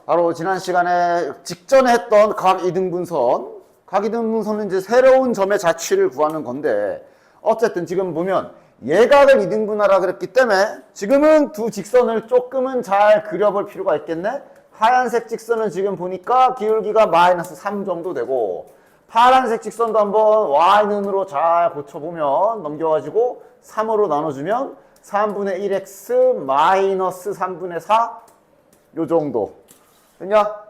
바로 지난 시간에 직전에 했던 각이등분선. 각이등분선은 이제 새로운 점의 자취를 구하는 건데, 어쨌든 지금 보면 예각을 이등분하라 그랬기 때문에 지금은 두 직선을 조금은 잘 그려볼 필요가 있겠네. 하얀색 직선은 지금 보니까 기울기가 마이너스 3 정도 되고, 파란색 직선도 한번 y는으로 잘 고쳐보면 넘겨가지고 3으로 나눠주면 3분의 1x 마이너스 3분의 4 요 정도 됐냐?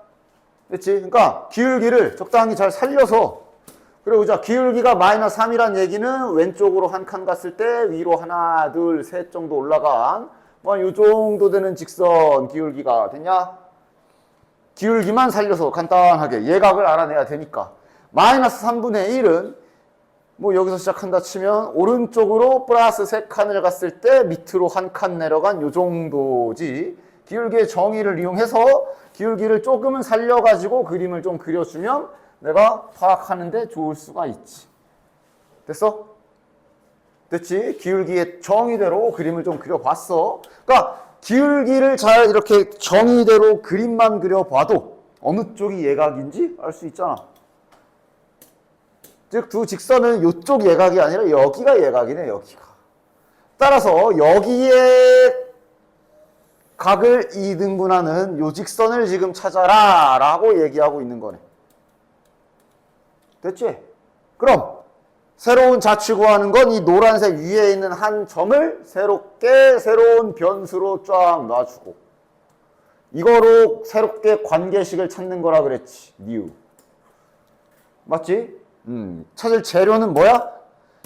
됐지? 그러니까 기울기를 적당히 잘 살려서, 그리고 자 기울기가 마이너스 3이란 얘기는 왼쪽으로 한 칸 갔을 때 위로 하나 둘 셋 정도 올라간 뭐 요 정도 되는 직선 기울기가 됐냐? 기울기만 살려서 간단하게 예각을 알아내야 되니까 마이너스 3분의 1은 뭐 여기서 시작한다 치면 오른쪽으로 플러스 3칸을 갔을 때 밑으로 한 칸 내려간 요 정도지. 기울기의 정의를 이용해서 기울기를 조금은 살려가지고 그림을 좀 그려주면 내가 파악하는데 좋을 수가 있지. 됐어? 됐지? 기울기의 정의대로 그림을 좀 그려봤어. 그러니까 기울기를 잘 이렇게 정의대로 그림만 그려봐도 어느 쪽이 예각인지 알 수 있잖아. 즉 두 직선은 이쪽 예각이 아니라 여기가 예각이네, 여기가. 따라서 여기에 각을 이등분하는 요 직선을 지금 찾아라 라고 얘기하고 있는 거네. 됐지? 그럼 새로운 자취 구하는 건 이 노란색 위에 있는 한 점을 새롭게 새로운 변수로 쫙 놔주고, 이거로 새롭게 관계식을 찾는 거라 그랬지. new. 맞지? 찾을 재료는 뭐야?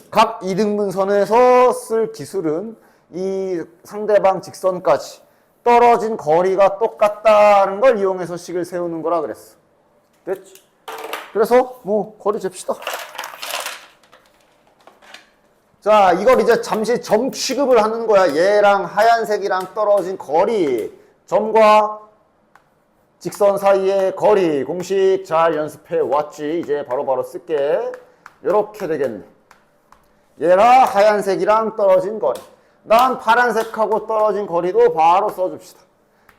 각 이등분선에서 쓸 기술은 이 상대방 직선까지 떨어진 거리가 똑같다는 걸 이용해서 식을 세우는 거라 그랬어. 됐지? 그래서 뭐 거리 잽시다. 자, 이걸 이제 잠시 점 취급을 하는 거야. 얘랑 하얀색이랑 떨어진 거리, 점과 직선 사이의 거리 공식 잘 연습해 왔지. 이제 바로바로 쓸게. 이렇게 되겠네. 얘랑 하얀색이랑 떨어진 거리, 난 파란색하고 떨어진 거리도 바로 써줍시다.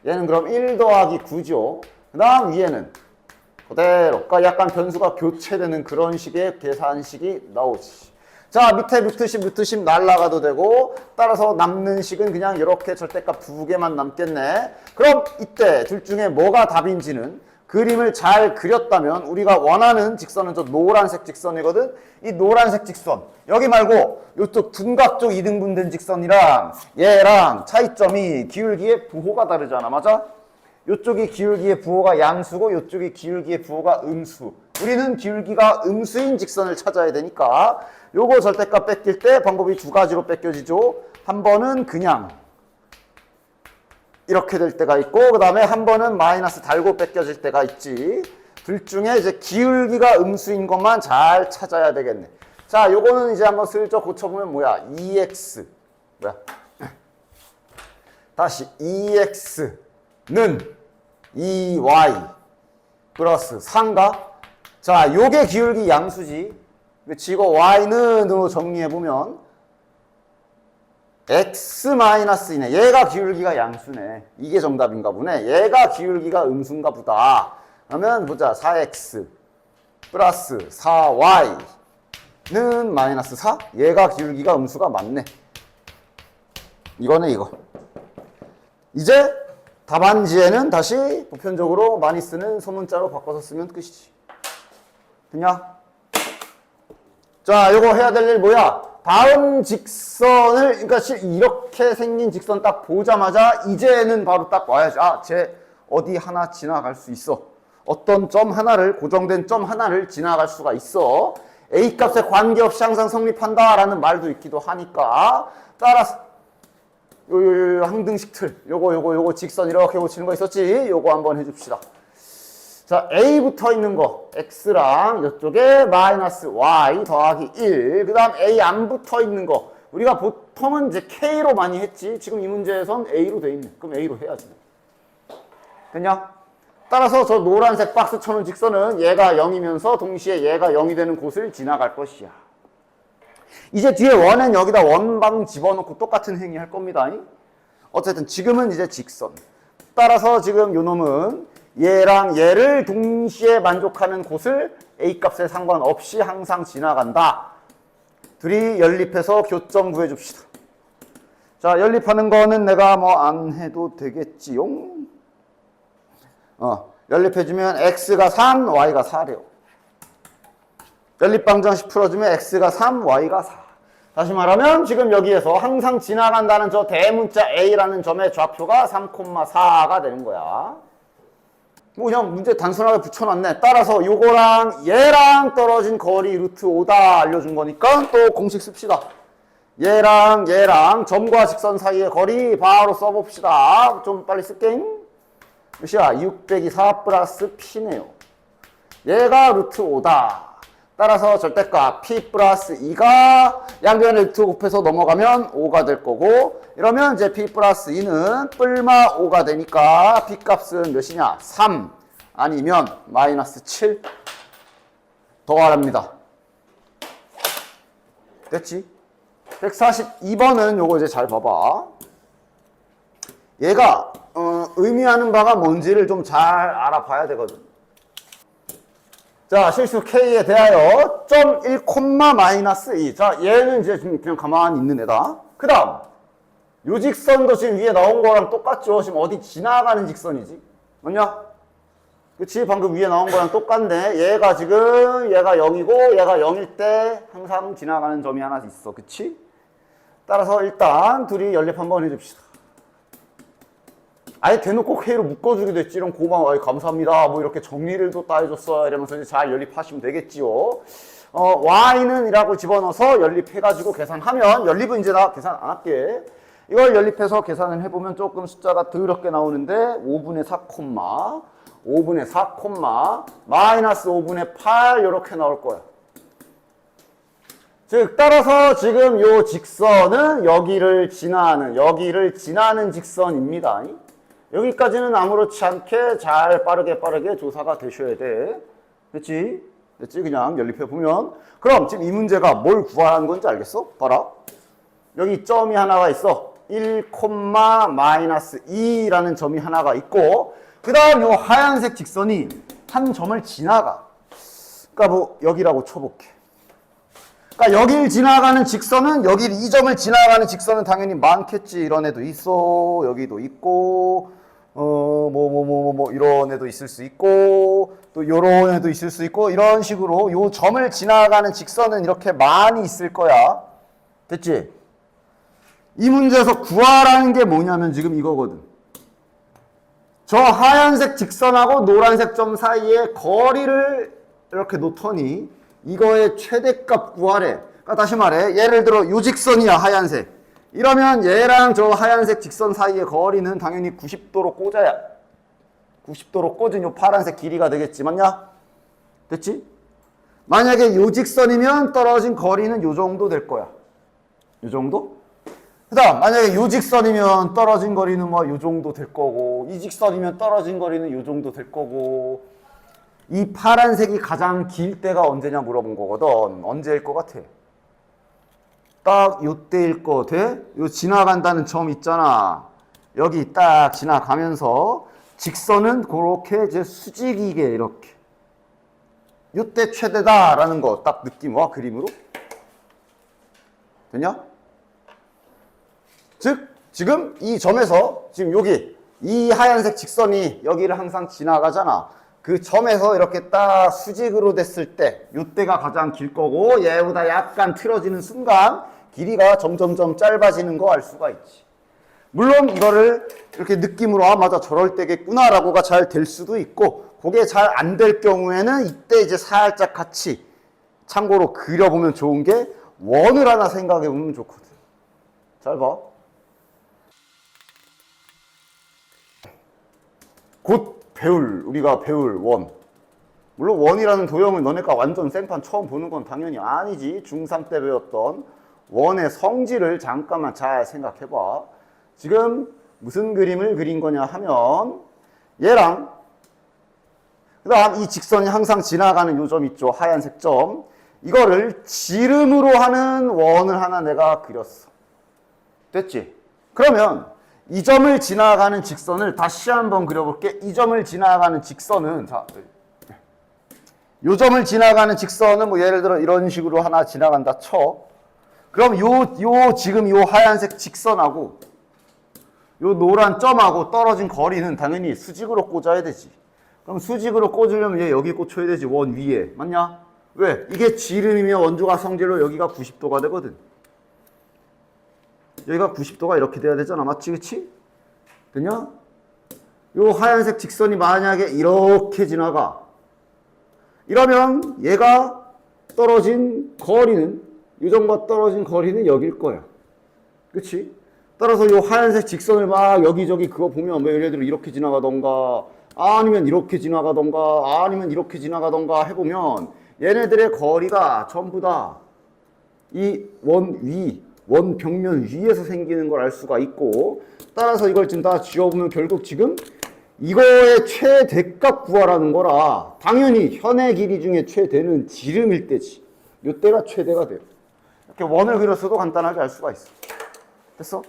얘는 그럼 1 더하기 9죠. 그 다음 위에는 그대로, 그러니까 약간 변수가 교체되는 그런 식의 계산식이 나오지. 자, 밑에 루트 10 날라가도 되고, 따라서 남는 식은 그냥 이렇게 절대값 2개만 남겠네. 그럼 이때 둘 중에 뭐가 답인지는 그림을 잘 그렸다면, 우리가 원하는 직선은 저 노란색 직선이거든. 이 노란색 직선, 여기 말고 이쪽 둔각 쪽 이등분된 직선이랑 얘랑 차이점이 기울기의 부호가 다르잖아. 맞아? 이쪽이 기울기의 부호가 양수고 이쪽이 기울기의 부호가 음수. 우리는 기울기가 음수인 직선을 찾아야 되니까 요거 절대값 뺏길 때 방법이 두 가지로 뺏겨지죠. 한 번은 그냥 이렇게 될 때가 있고, 그 다음에 한 번은 마이너스 달고 뺏겨질 때가 있지. 둘 중에 이제 기울기가 음수인 것만 잘 찾아야 되겠네. 자, 요거는 이제 한번 슬쩍 고쳐보면 뭐야? 2x. 뭐야? 다시 2x는 2y 플러스 3가? 자, 요게 기울기 양수지. 그치? 이거 y는으로 정리해보면 x-2네. 얘가 기울기가 양수네. 이게 정답인가 보네. 얘가 기울기가 음수인가 보다. 그러면 보자. 4x 플러스 4y는 마이너스 4. 얘가 기울기가 음수가 맞네. 이거네, 이거. 이제 답안지에는 다시 보편적으로 많이 쓰는 소문자로 바꿔서 쓰면 끝이지. 됐냐? 자, 요거 해야 될 일 뭐야? 다음 직선을, 그러니까 이렇게 생긴 직선 딱 보자마자 이제는 바로 딱 와야지. 아, 쟤 어디 하나 지나갈 수 있어. 어떤 점 하나를, 고정된 점 하나를 지나갈 수가 있어. A 값에 관계없이 항상 성립한다라는 말도 있기도 하니까. 따라서 요 항등식 틀, 요거 직선 이렇게 고치는 거 있었지? 요거 한번 해줍시다. 자, A 붙어 있는 거, X랑 이쪽에 마이너스 Y 더하기 1. 그 다음 A 안 붙어 있는 거. 우리가 보통은 이제 K로 많이 했지. 지금 이 문제에선 A로 돼 있네. 그럼 A로 해야지. 됐냐? 따라서 저 노란색 박스 쳐놓은 직선은 얘가 0이면서 동시에 얘가 0이 되는 곳을 지나갈 것이야. 이제 뒤에 원은 여기다 원방 집어넣고 똑같은 행위 할 겁니다. 어쨌든 지금은 이제 직선. 따라서 지금 요 놈은 얘랑 얘를 동시에 만족하는 곳을 A값에 상관없이 항상 지나간다. 둘이 연립해서 교점 구해줍시다. 자, 연립하는 거는 내가 뭐 안 해도 되겠지용. 연립해주면 x가 3, y가 4래요. 연립방정식 풀어주면 x가 3, y가 4. 다시 말하면 지금 여기에서 항상 지나간다는 저 대문자 a라는 점의 좌표가 3,4가 되는 거야. 뭐 그냥 문제 단순하게 붙여놨네. 따라서 요거랑 얘랑 떨어진 거리 루트 5다 알려준 거니까 또 공식 씁시다. 얘랑 얘랑 점과 직선 사이의 거리 바로 써봅시다. 좀 빨리 쓸게. 몇이야? 6 빼기 4 플러스 p네요. 얘가 루트 5다. 따라서 절대값 p 플러스 2가 양변에 루트 곱해서 넘어가면 5가 될 거고, 이러면 이제 p 플러스 2는 뿔마 5가 되니까 p 값은 몇이냐? 3 아니면 마이너스 7 더하랍니다. 됐지? 142번은 요거 이제 잘 봐봐. 얘가 의미하는 바가 뭔지를 좀 잘 알아봐야 되거든. 자, 실수 K에 대하여 0.1, 마이너스 2. 자, 얘는 이제 그냥 가만히 있는 애다. 그 다음, 요 직선도 지금 위에 나온 거랑 똑같죠? 지금 어디 지나가는 직선이지? 맞냐? 그치? 방금 위에 나온 거랑 똑같네. 얘가 지금, 얘가 0이고, 얘가 0일 때 항상 지나가는 점이 하나 있어. 그치? 따라서 일단 둘이 연립 한번 해줍시다. 아예 대놓고 K로 묶어주기도 했지. 이런 고마워. 아이, 감사합니다. 뭐 이렇게 정리를 또 따해줬어. 이러면서 이제 잘 연립하시면 되겠지요. Y는 이라고 집어넣어서 연립해가지고 계산하면, 연립은 이제 나 계산 안 할게. 이걸 연립해서 계산을 해보면 조금 숫자가 더럽게 나오는데, 5분의 4, 5분의 4, 마이너스 5분의 8 이렇게 나올 거야. 즉 따라서 지금 요 직선은 여기를 지나는 직선입니다. 여기까지는 아무렇지 않게 잘 빠르게 조사가 되셔야 돼. 됐지? 그냥 연립해보면. 그럼 지금 이 문제가 뭘 구하라는 건지 알겠어? 봐라. 여기 점이 하나가 있어. 1, 마이너스 2라는 점이 하나가 있고, 그 다음 요 하얀색 직선이 한 점을 지나가. 그러니까 뭐 여기라고 쳐볼게. 그러니까 여길 지나가는 직선은, 여기 이 점을 지나가는 직선은 당연히 많겠지. 이런 애도 있어. 여기도 있고, 이런 애도 있을 수 있고, 또 요런 애도 있을 수 있고, 이런 식으로 요 점을 지나가는 직선은 이렇게 많이 있을 거야. 됐지? 이 문제에서 구하라는 게 뭐냐면 지금 이거거든. 저 하얀색 직선하고 노란색 점 사이의 거리를 이렇게 놓더니 이거의 최대값 구하래. 그러니까 다시 말해, 예를 들어 요 직선이야, 하얀색. 이러면 얘랑 저 하얀색 직선 사이의 거리는 당연히 90도로 꽂아야, 90도로 꽂은 요 파란색 길이가 되겠지, 맞냐? 됐지? 만약에 요 직선이면 떨어진 거리는 요 정도 될 거야. 요 정도? 그 다음, 만약에 요 직선이면 떨어진 거리는 뭐 요 정도 될 거고, 이 직선이면 떨어진 거리는 요 정도 될 거고, 이 파란색이 가장 길 때가 언제냐 물어본 거거든. 언제일 것 같아? 딱 요때일 것 같아. 요 지나간다는 점 있잖아. 여기 딱 지나가면서 직선은 그렇게 이제 수직이게 이렇게. 요때 최대다라는 거 딱 느낌 와, 그림으로? 되냐? 즉, 지금 이 점에서, 지금 여기, 이 하얀색 직선이 여기를 항상 지나가잖아. 그 점에서 이렇게 딱 수직으로 됐을 때, 요때가 가장 길 거고, 얘보다 약간 틀어지는 순간, 길이가 점점점 짧아지는 거 알 수가 있지. 물론 이거를 이렇게 느낌으로, 아, 맞아, 저럴 때겠구나, 라고가 잘 될 수도 있고, 그게 잘 안 될 경우에는 이때 이제 살짝 같이 참고로 그려보면 좋은 게, 원을 하나 생각해 보면 좋거든. 잘 봐. 곧 우리가 배울 원. 물론 원이라는 도형을 너네가 완전 생판 처음 보는 건 당연히 아니지. 중3 때 배웠던 원의 성질을 잠깐만 잘 생각해봐. 지금 무슨 그림을 그린 거냐 하면 얘랑 그 다음 이 직선이 항상 지나가는 요 점 있죠. 하얀색 점. 이거를 지름으로 하는 원을 하나 내가 그렸어. 됐지? 그러면 이 점을 지나가는 직선을 다시 한번 그려볼게. 이 점을 지나가는 직선은, 자, 요 점을 지나가는 직선은 뭐 예를 들어 이런 식으로 하나 지나간다 쳐. 그럼 지금 요 하얀색 직선하고 요 노란 점하고 떨어진 거리는 당연히 수직으로 꽂아야 되지. 그럼 수직으로 꽂으려면 얘 여기 꽂혀야 되지. 원 위에. 맞냐? 왜? 이게 지름이면 원주가 성질로 여기가 90도가 되거든. 여기가 90도가 이렇게 돼야 되잖아. 맞지? 그치? 됐냐? 요 하얀색 직선이 만약에 이렇게 지나가. 이러면 얘가 떨어진 거리는, 요 점과 떨어진 거리는 여길 거야. 그치? 따라서 요 하얀색 직선을 막 여기저기 그거 보면 뭐 예를 들어 이렇게 지나가던가 아니면 이렇게 지나가던가 아니면 이렇게 지나가던가 해보면 얘네들의 거리가 전부 다 이 원 벽면 위에서 생기는 걸 알 수가 있고, 따라서 이걸 지금 다 지워보면 결국 지금 이거의 최대값 구하라는 거라 당연히 현의 길이 중에 최대는 지름일 때지. 요때가 최대가 돼요. 이렇게 원을 그렸어도 간단하게 알 수가 있어. 됐어?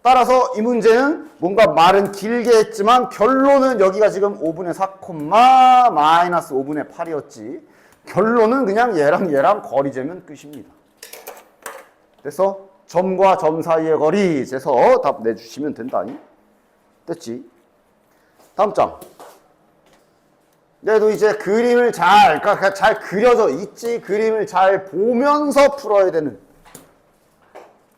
따라서 이 문제는 뭔가 말은 길게 했지만 결론은 여기가 지금 5분의 4, 마이너스 5분의 8이었지. 결론은 그냥 얘랑 거리 재면 끝입니다. 됐어? 점과 점 사이의 거리 재서 답 내주시면 된다니. 됐지? 다음 장. 얘도 이제 그림을 그러니까 잘 그려져 있지. 그림을 잘 보면서 풀어야 되는.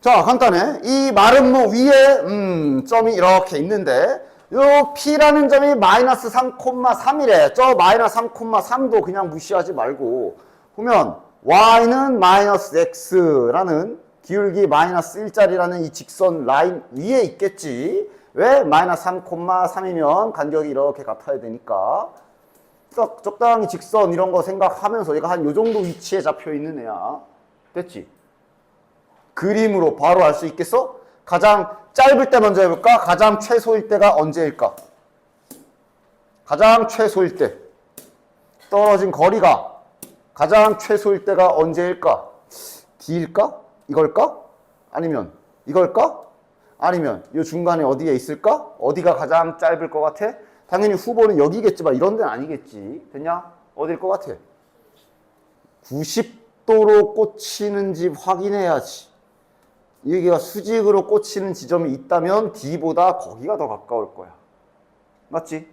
자, 간단해. 이 마름모 위에 점이 이렇게 있는데 요 P라는 점이 마이너스 3,3이래. 저 마이너스 3,3도 그냥 무시하지 말고 보면 Y는 마이너스 X라는 기울기 마이너스 1짜리라는 이 직선 라인 위에 있겠지. 왜? 마이너스 3,3이면 간격이 이렇게 같아야 되니까. 적당히 직선 이런 거 생각하면서 얘가 한 요 정도 위치에 잡혀 있는 애야. 됐지? 그림으로 바로 알 수 있겠어? 가장 짧을 때 먼저 해볼까? 가장 최소일 때가 언제일까? 가장 최소일 때. 떨어진 거리가 가장 최소일 때가 언제일까? D일까? 이걸까? 아니면 이걸까? 아니면 이 중간에 어디에 있을까? 어디가 가장 짧을 것 같아? 당연히 후보는 여기겠지만 이런 데는 아니겠지. 됐냐? 어딜 것 같아? 90도로 꽂히는지 확인해야지. 여기가 수직으로 꽂히는 지점이 있다면 D보다 거기가 더 가까울 거야. 맞지?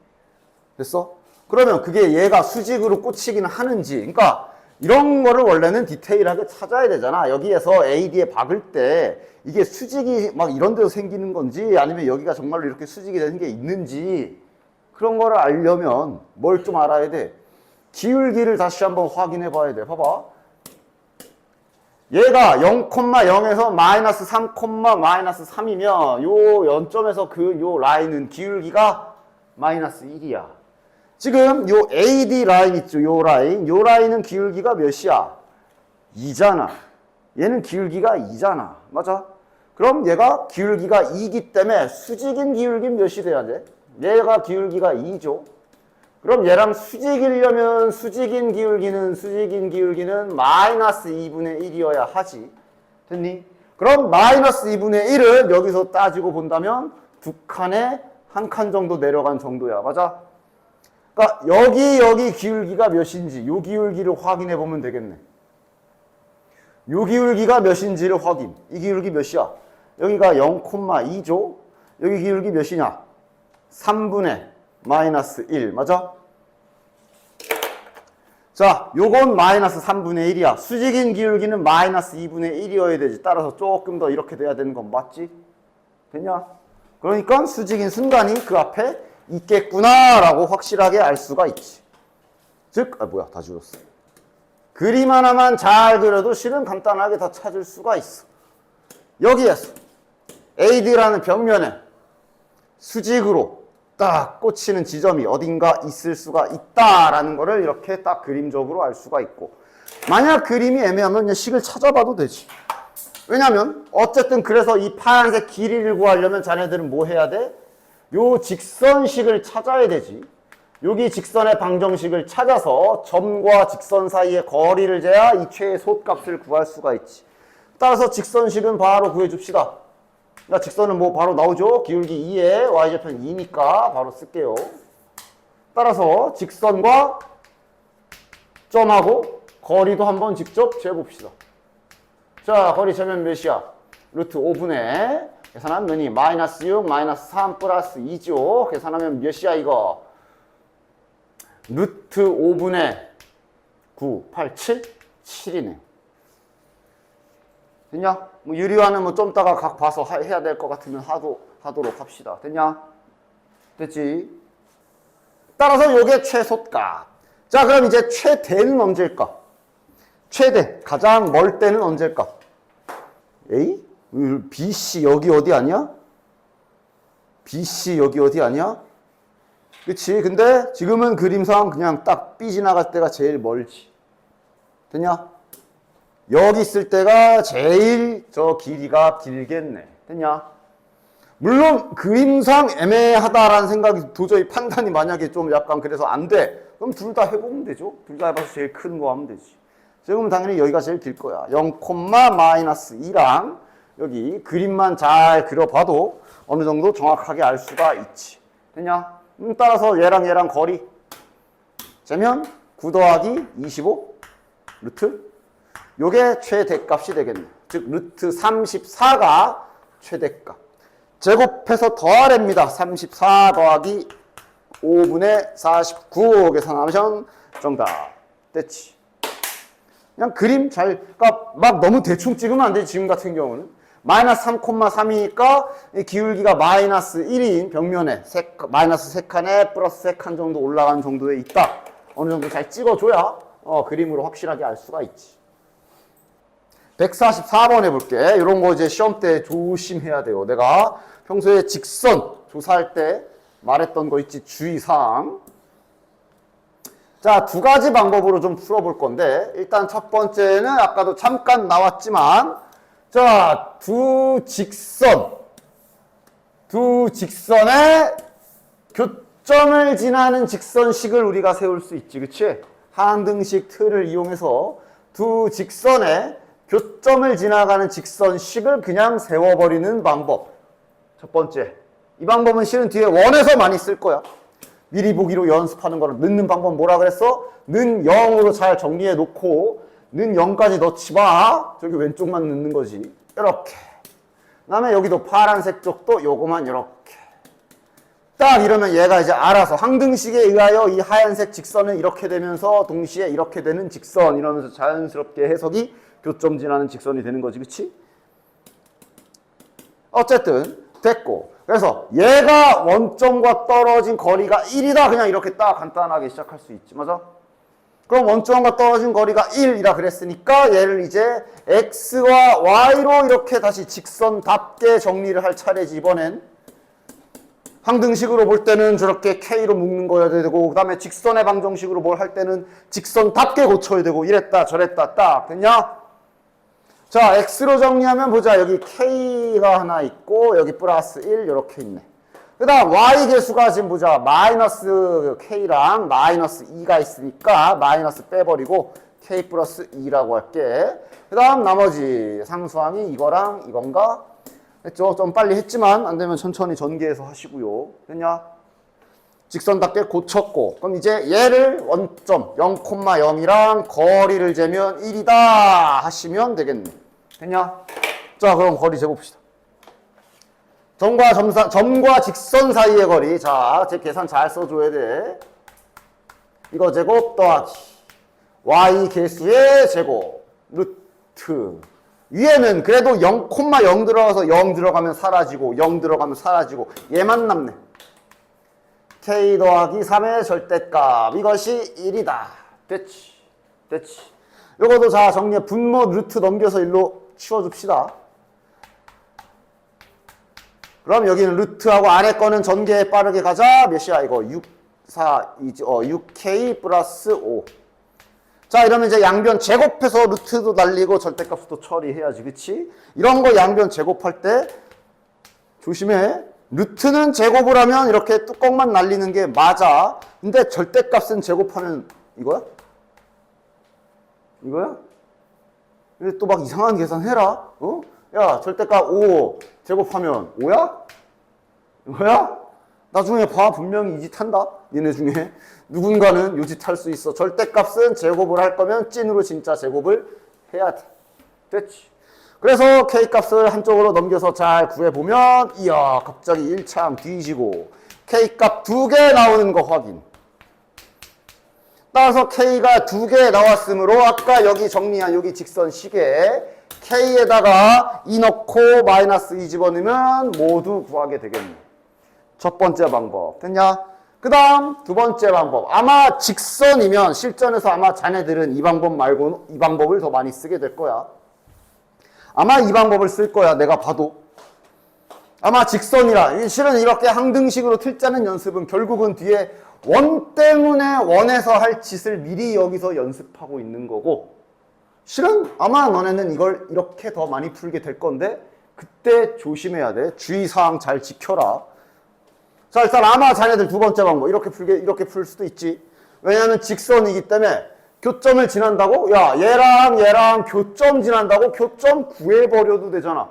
됐어? 그러면 그게 얘가 수직으로 꽂히기는 하는지, 그러니까 이런 거를 원래는 디테일하게 찾아야 되잖아. 여기에서 AD에 박을 때 이게 수직이 막 이런 데서 생기는 건지 아니면 여기가 정말로 이렇게 수직이 되는 게 있는지 그런 거를 알려면 뭘 좀 알아야 돼? 기울기를 다시 한번 확인해 봐야 돼. 봐봐. 얘가 0,0에서 마이너스 3, 마이너스 3이면 요 연점에서 요 라인은 기울기가 마이너스 1이야. 지금 요 AD 라인 있죠? 요 라인은 기울기가 몇이야? 2잖아. 얘는 기울기가 2잖아. 맞아? 그럼 얘가 기울기가 2기 때문에 수직인 기울기는 몇이 돼야 돼? 얘가 기울기가 2죠. 그럼 얘랑 수직이려면 수직인 기울기는 마이너스 2분의 1이어야 하지. 됐니? 그럼 마이너스 2분의 1을 여기서 따지고 본다면 두 칸에 한 칸 정도 내려간 정도야. 맞아? 그러니까 여기 기울기가 몇인지 요 기울기를 확인해 보면 되겠네. 요 기울기가 몇인지를 확인. 이 기울기 몇이야? 여기가 0,2죠? 여기 기울기 몇이냐? 3분의 마이너스 1. 맞아? 자, 요건 마이너스 3분의 1이야. 수직인 기울기는 마이너스 2분의 1이어야 되지. 따라서 조금 더 이렇게 돼야 되는 건 맞지? 됐냐? 그러니까 수직인 순간이 그 앞에 있겠구나라고 확실하게 알 수가 있지. 즉, 다 줄였어. 그림 하나만 잘 그려도 실은 간단하게 다 찾을 수가 있어. 여기에서 AD라는 벽면에 수직으로 딱 꽂히는 지점이 어딘가 있을 수가 있다라는 거를 이렇게 딱 그림적으로 알 수가 있고, 만약 그림이 애매하면 그냥 식을 찾아봐도 되지. 왜냐면 어쨌든 그래서 이 파란색 길이를 구하려면 자네들은 뭐 해야 돼? 요 직선식을 찾아야 되지. 여기 직선의 방정식을 찾아서 점과 직선 사이의 거리를 재야 이 최소값을 구할 수가 있지. 따라서 직선식은 바로 구해줍시다. 직선은 뭐 바로 나오죠? 기울기 2에 y좌편 2니까 바로 쓸게요. 따라서 직선과 점하고 거리도 한번 직접 재봅시다. 자, 거리 재면 몇이야? 루트 5분의 계산하면 뭐니? 마이너스 6, 마이너스 3, 플러스 2죠. 계산하면 몇이야 이거? 루트 5분의 9, 8, 7? 7이네. 됐냐? 뭐 유리화는 뭐 좀 이따가 각 봐서 해야 될 것 같으면 하도록 합시다. 됐냐? 됐지? 따라서 요게 최소값. 자, 그럼 이제 최대는 언제일까? 최대, 가장 멀 때는 언제일까? 에이? BC 여기 어디 아니야? BC 여기 어디 아니야? 그치? 근데 지금은 그림상 그냥 딱 B 지나갈 때가 제일 멀지. 됐냐? 여기 있을 때가 제일 저 길이가 길겠네. 됐냐? 물론 그림상 애매하다라는 생각이 도저히 판단이 만약에 좀 약간 그래서 안 돼. 그럼 둘 다 해보면 되죠. 둘 다 해봐서 제일 큰 거 하면 되지. 지금은 당연히 여기가 제일 길 거야. 0,-2랑 여기 그림만 잘 그려봐도 어느 정도 정확하게 알 수가 있지. 됐냐? 따라서 얘랑 거리 재면 9 더하기 25 루트 요게 최대값이 되겠네. 즉 루트 34가 최대값. 제곱해서 더하랍니다. 34 더하기 5분의 49 계산하면 정답. 됐지. 그냥 그림 잘, 그러니까 막 너무 대충 찍으면 안 되지. 지금 같은 경우는 마이너스 3,3이니까 기울기가 마이너스 1인 벽면에 마이너스 3칸에 플러스 3칸 정도 올라간 정도에 있다. 어느 정도 잘 찍어줘야 그림으로 확실하게 알 수가 있지. 144번 해볼게. 이런 거 이제 시험 때 조심해야 돼요. 내가 평소에 직선 조사할 때 말했던 거 있지. 주의사항. 자, 두 가지 방법으로 좀 풀어볼 건데 일단 첫 번째는 아까도 잠깐 나왔지만 자, 두 직선의 교점을 지나는 직선식을 우리가 세울 수 있지. 그치? 항등식 틀을 이용해서 두 직선의 교점을 지나가는 직선식을 그냥 세워버리는 방법. 첫 번째. 이 방법은 실은 뒤에 원에서 많이 쓸 거야. 미리 보기로 연습하는 거를 넣는 방법 뭐라 그랬어? 는 0으로 잘 정리해 놓고 는 0까지 넣지 마. 저기 왼쪽만 넣는 거지. 이렇게. 그 다음에 여기도 파란색 쪽도 요거만 이렇게. 딱 이러면 얘가 이제 알아서 항등식에 의하여 이 하얀색 직선은 이렇게 되면서 동시에 이렇게 되는 직선 이러면서 자연스럽게 해석이 교점 지나는 직선이 되는 거지. 그치? 어쨌든 됐고. 그래서 얘가 원점과 떨어진 거리가 1이다. 그냥 이렇게 딱 간단하게 시작할 수 있지. 맞아? 그럼 원점과 떨어진 거리가 1이라 그랬으니까 얘를 이제 x와 y로 이렇게 다시 직선답게 정리를 할 차례지. 이번엔 항등식으로 볼 때는 저렇게 k로 묶는 거여야 되고 그 다음에 직선의 방정식으로 뭘 할 때는 직선답게 고쳐야 되고 이랬다 저랬다 딱 됐냐? 자, x로 정리하면 보자. 여기 k가 하나 있고 여기 플러스 1 이렇게 있네. 그 다음 y 계수가 지금 보자. 마이너스 k랑 마이너스 2가 있으니까 마이너스 빼버리고 k 플러스 2라고 할게. 그 다음 나머지 상수항이 이거랑 이건가? 했죠? 좀 빨리 했지만 안 되면 천천히 전개해서 하시고요. 됐냐? 직선답게 고쳤고 그럼 이제 얘를 원점 0,0이랑 거리를 재면 1이다 하시면 되겠네. 됐냐? 자, 그럼 거리 재봅시다. 점과 직선 사이의 거리. 자, 제 계산 잘 써줘야 돼. 이거 제곱 더하기 y 개수의 제곱 루트 위에는 그래도 0,0 들어가서 0 들어가면 사라지고 0 들어가면 사라지고 얘만 남네. k 더하기 3의 절대값 이것이 1이다. 됐지. 됐지. 요것도 자 정리해. 분모 루트 넘겨서 일로 치워줍시다. 그럼 여기는 루트하고 아래 거는 전개 빠르게 가자. 몇이야 이거 6k 플러스 5. 자, 이러면 이제 양변 제곱해서 루트도 날리고 절대값도 처리해야지. 그치? 이런 거 양변 제곱할 때 조심해. 루트는 제곱을 하면 이렇게 뚜껑만 날리는 게 맞아. 근데 절대값은 제곱하면 이거야? 이거야? 근데 또 막 이상한 계산 해라. 야, 절대값 5 제곱하면 5야? 뭐야? 나중에 봐. 분명히 이 짓 한다. 얘네 중에. 누군가는 요 짓 할 수 있어. 절대값은 제곱을 할 거면 찐으로 진짜 제곱을 해야 돼. 됐지? 그래서 K값을 한쪽으로 넘겨서 잘 구해보면 이야 갑자기 1창 뒤지고 K값 2개 나오는 거 확인. 따라서 K가 2개 나왔으므로 아까 여기 정리한 여기 직선식에 K에다가 2 넣고 마이너스 2 집어넣으면 모두 구하게 되겠네. 첫 번째 방법 됐냐? 그 다음 두 번째 방법. 아마 직선이면 실전에서 아마 자네들은 이 방법 말고 이 방법을 더 많이 쓰게 될 거야. 아마 이 방법을 쓸 거야. 내가 봐도. 아마 직선이라. 실은 이렇게 항등식으로 틀자는 연습은 결국은 뒤에 원 때문에 원에서 할 짓을 미리 여기서 연습하고 있는 거고, 실은 아마 너네는 이걸 이렇게 더 많이 풀게 될 건데 그때 조심해야 돼. 주의사항 잘 지켜라. 자, 일단 아마 자네들 두 번째 방법 이렇게 풀 수도 있지. 왜냐하면 직선이기 때문에 교점을 지난다고? 야, 얘랑 교점 지난다고 교점 구해버려도 되잖아.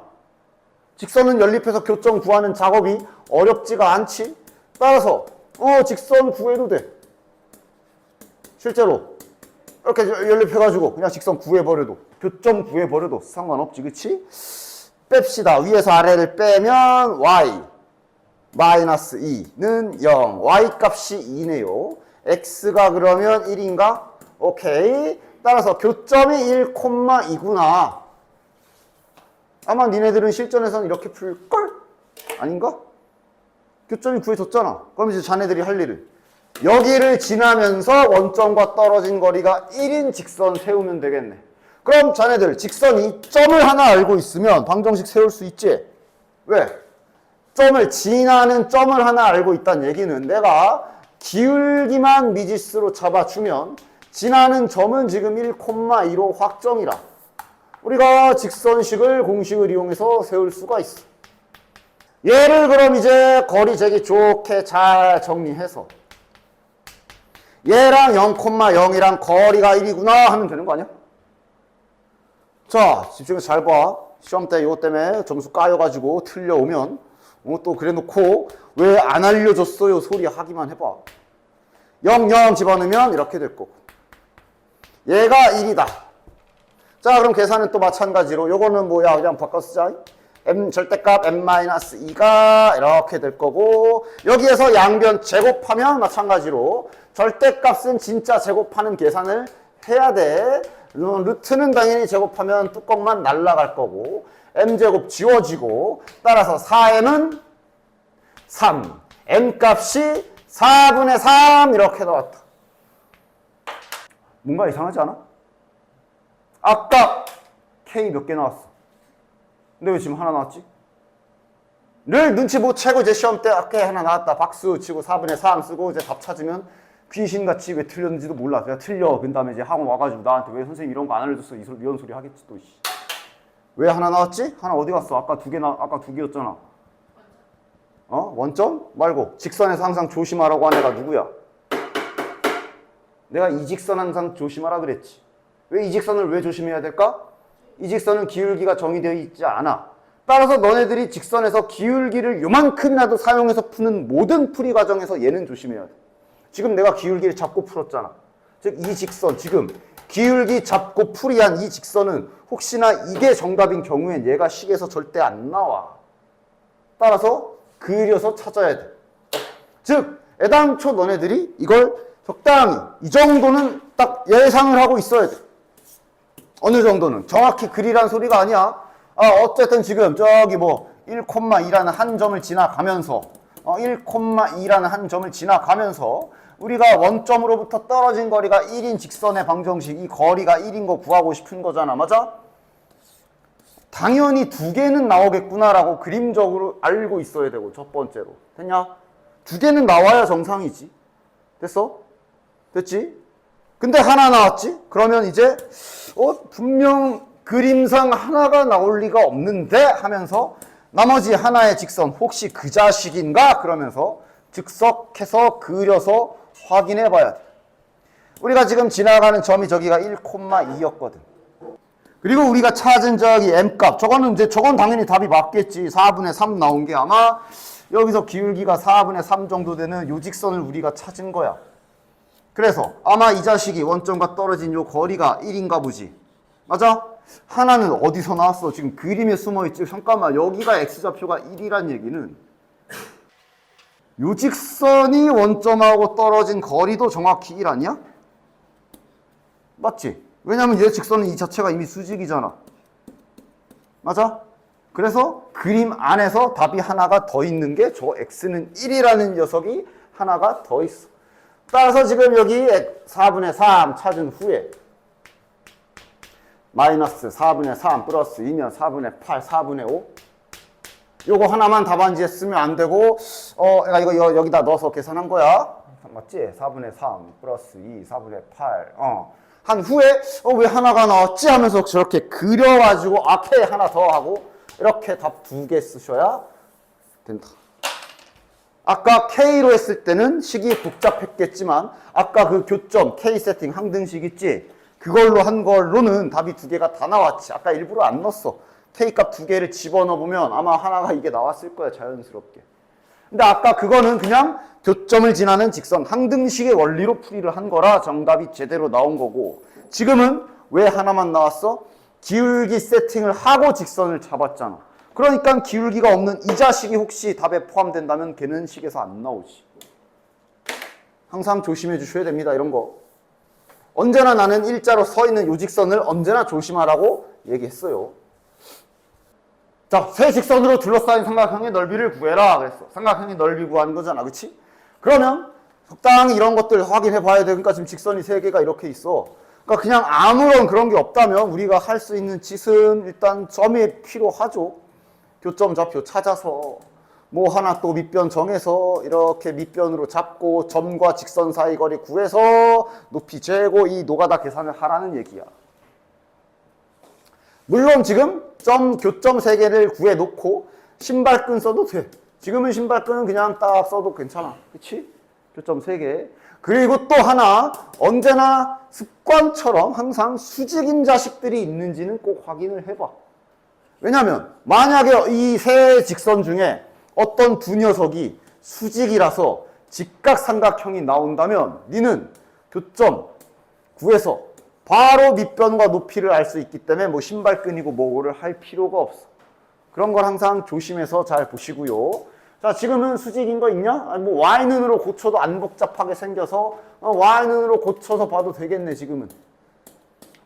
직선은 연립해서 교점 구하는 작업이 어렵지가 않지. 따라서 직선 구해도 돼. 실제로 이렇게 연립해가지고 그냥 직선 구해버려도, 교점 구해버려도 상관없지. 그치? 뺍시다. 위에서 아래를 빼면 y 마이너스 2는 0. y 값이 2네요. x가 그러면 1인가? 오케이. 따라서 교점이 1,2구나. 아마 니네들은 실전에서는 이렇게 풀걸? 아닌가? 교점이 구해졌잖아. 그럼 이제 자네들이 할 일은 여기를 지나면서 원점과 떨어진 거리가 1인 직선 세우면 되겠네. 그럼 자네들 직선이 점을 하나 알고 있으면 방정식 세울 수 있지? 왜? 점을 지나는 점을 하나 알고 있다는 얘기는 내가 기울기만 미지수로 잡아주면 지나는 점은 지금 1,2로 확정이라 우리가 직선식을 공식을 이용해서 세울 수가 있어. 얘를 그럼 이제 거리 재기 좋게 잘 정리해서 얘랑 0,0이랑 거리가 1이구나 하면 되는 거 아니야? 자, 집중해서 잘 봐. 시험 때 이거 때문에 점수 까여가지고 틀려오면 또 그래 놓고 왜 안 알려줬어요 소리 하기만 해봐. 0 집어넣으면 이렇게 될 거고 얘가 1이다. 자, 그럼 계산은 또 마찬가지로 요거는 뭐야 그냥 바꿔 쓰자. m 절대값 m-2가 이렇게 될 거고 여기에서 양변 제곱하면 마찬가지로 절대값은 진짜 제곱하는 계산을 해야 돼. 루트는 당연히 제곱하면 뚜껑만 날아갈 거고 m제곱 지워지고 따라서 4m은 3 m값이 4분의 3 이렇게 나왔다. 뭔가 이상하지 않아? 아까 K 몇 개 나왔어? 근데 왜 지금 하나 나왔지? 늘 눈치 못 채고 이제 시험 때 아까 하나 나왔다 박수 치고 4분의 3 쓰고 이제 답 찾으면 귀신같이 왜 틀렸는지도 몰라. 내가 틀려. 그 다음에 이제 학원 와가지고 나한테 왜 선생님 이런 거 안 알려줬어 이런 소리 하겠지 또. 왜 하나 나왔지? 하나 어디 갔어? 아까 두 개였잖아. 원점? 말고 직선에서 항상 조심하라고 한 애가 누구야? 내가 이 직선 항상 조심하라 그랬지. 왜 이 직선을 왜 조심해야 될까? 이 직선은 기울기가 정의되어 있지 않아. 따라서 너네들이 직선에서 기울기를 요만큼이라도 사용해서 푸는 모든 풀이 과정에서 얘는 조심해야 돼. 지금 내가 기울기를 잡고 풀었잖아. 즉 이 직선 지금 기울기 잡고 풀이한 이 직선은 혹시나 이게 정답인 경우엔 얘가 식에서 절대 안 나와. 따라서 그려서 찾아야 돼. 즉 애당초 너네들이 이걸 적당히 이 정도는 딱 예상을 하고 있어야 돼. 어느 정도는 정확히 그리란 소리가 아니야. 어쨌든 지금 저기 뭐 1,2라는 한 점을 지나가면서 1,2라는 한 점을 지나가면서 우리가 원점으로부터 떨어진 거리가 1인 직선의 방정식 이 거리가 1인 거 구하고 싶은 거잖아. 맞아? 당연히 두 개는 나오겠구나라고 그림적으로 알고 있어야 되고 첫 번째로. 됐냐? 두 개는 나와야 정상이지. 됐어? 됐지? 근데 하나 나왔지? 그러면 이제 분명 그림상 하나가 나올 리가 없는데 하면서 나머지 하나의 직선 혹시 그 자식인가? 그러면서 즉석해서 그려서 확인해 봐야 돼. 우리가 지금 지나가는 점이 저기가 1,2였거든. 그리고 우리가 찾은 저기 M값, 저건 당연히 답이 맞겠지. 4분의 3 나온 게 아마 여기서 기울기가 4분의 3 정도 되는 요 직선을 우리가 찾은 거야. 그래서 아마 이 자식이 원점과 떨어진 요 거리가 1인가 보지. 맞아? 하나는 어디서 나왔어? 지금 그림에 숨어있지? 잠깐만, 여기가 X좌표가 1이란 얘기는 요 직선이 원점하고 떨어진 거리도 정확히 1 아니야? 맞지? 왜냐면 얘 직선은 이 자체가 이미 수직이잖아. 맞아? 그래서 그림 안에서 답이 하나가 더 있는 게 저 X는 1이라는 녀석이 하나가 더 있어. 따라서 지금 여기 4분의 3 찾은 후에 마이너스 4분의 3 플러스 2면 4분의 8, 4분의 5 요거 하나만 답안지에 쓰면 안 되고 내가 이거 여기다 넣어서 계산한 거야. 맞지? 4분의 3 플러스 2, 4분의 8 한 후에 왜 하나가 나왔지 하면서 저렇게 그려가지고 K 하나 더 하고 이렇게 답 2개 쓰셔야 된다. 아까 K로 했을 때는 식이 복잡했겠지만 아까 그 교점 K 세팅 항등식 있지? 그걸로 한 걸로는 답이 2개가 다 나왔지. 아까 일부러 안 넣었어. K값 2개를 집어넣어 보면 아마 하나가 이게 나왔을 거야, 자연스럽게. 근데 아까 그거는 그냥 교점을 지나는 직선 항등식의 원리로 풀이를 한 거라 정답이 제대로 나온 거고, 지금은 왜 하나만 나왔어? 기울기 세팅을 하고 직선을 잡았잖아. 그러니까 기울기가 없는 이 자식이 혹시 답에 포함된다면 걔는 식에서 안 나오지. 항상 조심해 주셔야 됩니다, 이런 거. 언제나 나는 일자로 서 있는 이 직선을 언제나 조심하라고 얘기했어요. 자, 세 직선으로 둘러싸인 삼각형의 넓이를 구해라 그랬어. 삼각형의 넓이 구하는 거잖아, 그치? 그러면 적당히 이런 것들 확인해 봐야 되니까 지금 직선이 세 개가 이렇게 있어. 그러니까 그냥 아무런 그런 게 없다면 우리가 할 수 있는 짓은 일단 점이 필요하죠. 교점 좌표 찾아서 뭐 하나 또 밑변 정해서 이렇게 밑변으로 잡고 점과 직선 사이 거리 구해서 높이 재고 이 노가다 계산을 하라는 얘기야. 물론 지금 교점 3개를 구해놓고 신발끈 써도 돼. 지금은 신발끈은 그냥 딱 써도 괜찮아. 그치? 교점 3개. 그리고 또 하나, 언제나 습관처럼 항상 수직인 자식들이 있는지는 꼭 확인을 해봐. 왜냐면 만약에 이 세 직선 중에 어떤 두 녀석이 수직이라서 직각삼각형이 나온다면 니는 교점 구해서 바로 밑변과 높이를 알 수 있기 때문에 뭐 신발끈이고 뭐고를 할 필요가 없어. 그런 걸 항상 조심해서 잘 보시고요. 자, 지금은 수직인 거 있냐? 아니, 뭐 Y눈으로 고쳐도 안 복잡하게 생겨서 Y눈으로 고쳐서 봐도 되겠네, 지금은.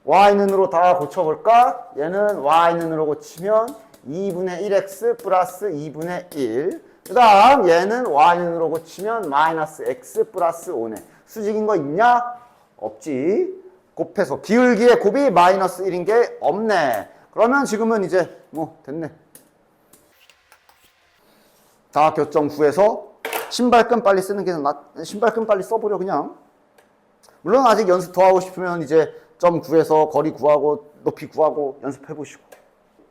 Y눈으로 다 고쳐볼까? 얘는 Y눈으로 고치면 2분의 1x 플러스 2분의 1. 그 다음 얘는 Y눈으로 고치면 마이너스 x 플러스 5네. 수직인 거 있냐? 없지. 곱해서 기울기의 곱이 마이너스 1인 게 없네. 그러면 지금은 이제 뭐 됐네. 다 교점 구해서 신발끈 빨리 쓰는 게 신발끈 빨리 써보려 그냥. 물론 아직 연습 더 하고 싶으면 이제 점 구해서 거리 구하고 높이 구하고 연습해 보시고.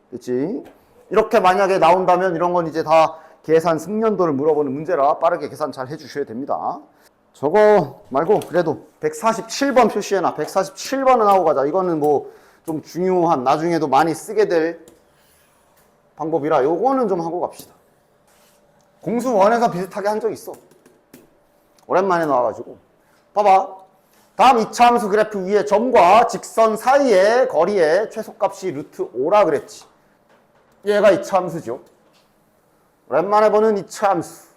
그렇지? 이렇게 만약에 나온다면 이런 건 이제 다 계산 숙련도를 물어보는 문제라 빠르게 계산 잘 해주셔야 됩니다. 저거 말고 그래도 147번 표시해놔. 147번은 하고 가자. 이거는 뭐 좀 중요한, 나중에도 많이 쓰게 될 방법이라 요거는 좀 하고 갑시다. 공수 원에서 비슷하게 한 적 있어. 오랜만에 나와가지고. 봐봐. 다음 이차함수 그래프 위에 점과 직선 사이의 거리의 최소값이 루트 5라 그랬지. 얘가 이차함수죠. 오랜만에 보는 이차함수.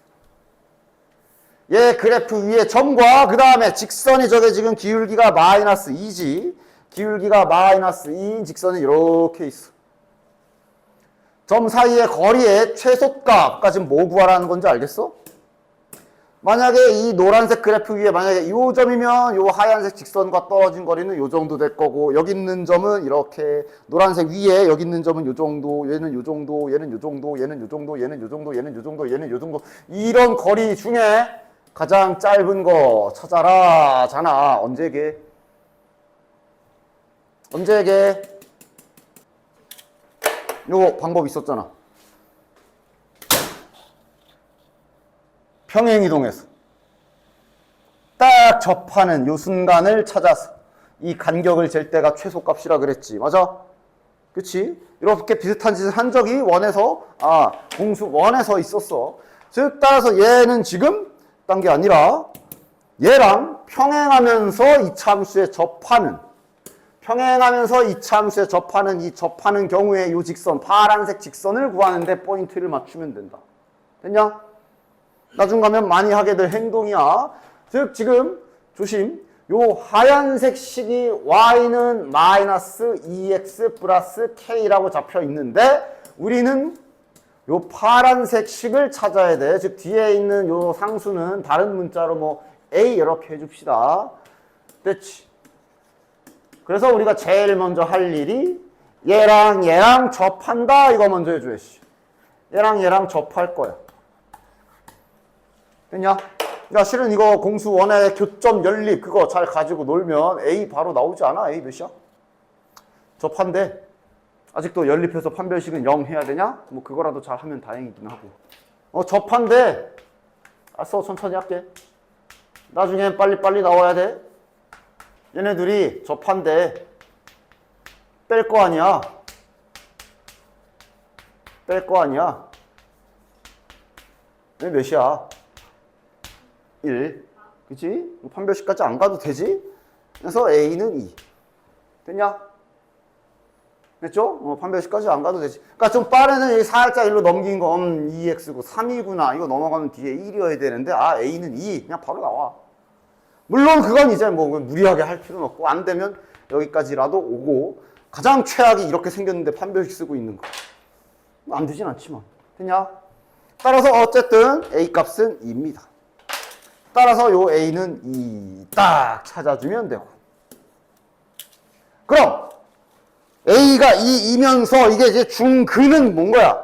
얘 그래프 위에 점과 그 다음에 직선이 저게 지금 기울기가 마이너스 2지. 기울기가 마이너스 2인 직선이 이렇게 있어. 점 사이의 거리의 최소값까지 지금 뭐 구하라는 건지 알겠어? 만약에 이 노란색 그래프 위에 만약에 이 점이면 이 하얀색 직선과 떨어진 거리는 이 정도 될 거고, 여기 있는 점은 이렇게 노란색 위에 여기 있는 점은 이 정도, 얘는 이 정도, 얘는 이 정도, 얘는 이 정도, 얘는 이 정도, 얘는 이 정도, 얘는 이 정도, 이런 거리 중에 가장 짧은 거 찾아라 잖아. 언제게? 언제게? 요거 방법 있었잖아. 평행이동에서 딱 접하는 요 순간을 찾아서 이 간격을 잴 때가 최소값이라 그랬지. 맞아? 그치? 이렇게 비슷한 짓을 한 적이 원에서, 공수 원에서 있었어. 즉, 따라서 얘는 지금 딴 게 아니라 얘랑 평행하면서 이차함수에 접하는, 평행하면서 이차함수에 접하는 이 접하는 경우에 이 직선, 파란색 직선을 구하는데 포인트를 맞추면 된다. 됐냐? 나중 가면 많이 하게 될 행동이야. 즉, 지금 조심. 요 하얀색 식이 y는 마이너스 2x 플러스 k라고 잡혀 있는데 우리는 요 파란색 식을 찾아야 돼. 즉 뒤에 있는 요 상수는 다른 문자로 뭐 a 이렇게 해줍시다. 됐지? 그래서 우리가 제일 먼저 할 일이 얘랑 접한다 이거 먼저 해줘야지. 얘랑 접할 거야. 됐냐? 야, 실은 이거 공수 원의 교점 연립 그거 잘 가지고 놀면 A 바로 나오지 않아? A 몇이야? 접한대. 아직도 연립해서 판별식은 0 해야 되냐? 뭐 그거라도 잘 하면 다행이긴 하고. 접한대. 알았어, 천천히 할게. 나중엔 빨리 나와야 돼. 얘네들이 접한대. 뺄 거 아니야. 뺄 거 아니야. 얘 몇이야? 1. 그치? 판별식까지 안 가도 되지? 그래서 A는 2. 됐냐? 됐죠? 판별식까지 안 가도 되지. 그러니까 좀 빠르는 살짝 일로 넘긴 거, 2x고 3이구나. 이거 넘어가면 뒤에 1이어야 되는데, A는 2. 그냥 바로 나와. 물론 그건 이제 뭐 무리하게 할 필요는 없고, 안 되면 여기까지라도 오고, 가장 최악이 이렇게 생겼는데 판별식 쓰고 있는 거. 안 되진 않지만. 됐냐? 따라서 어쨌든 A 값은 2입니다. 따라서 요 A는 2 딱 찾아주면 되고. 그럼 A가 2이면서 이게 이제 중근은 뭔 거야?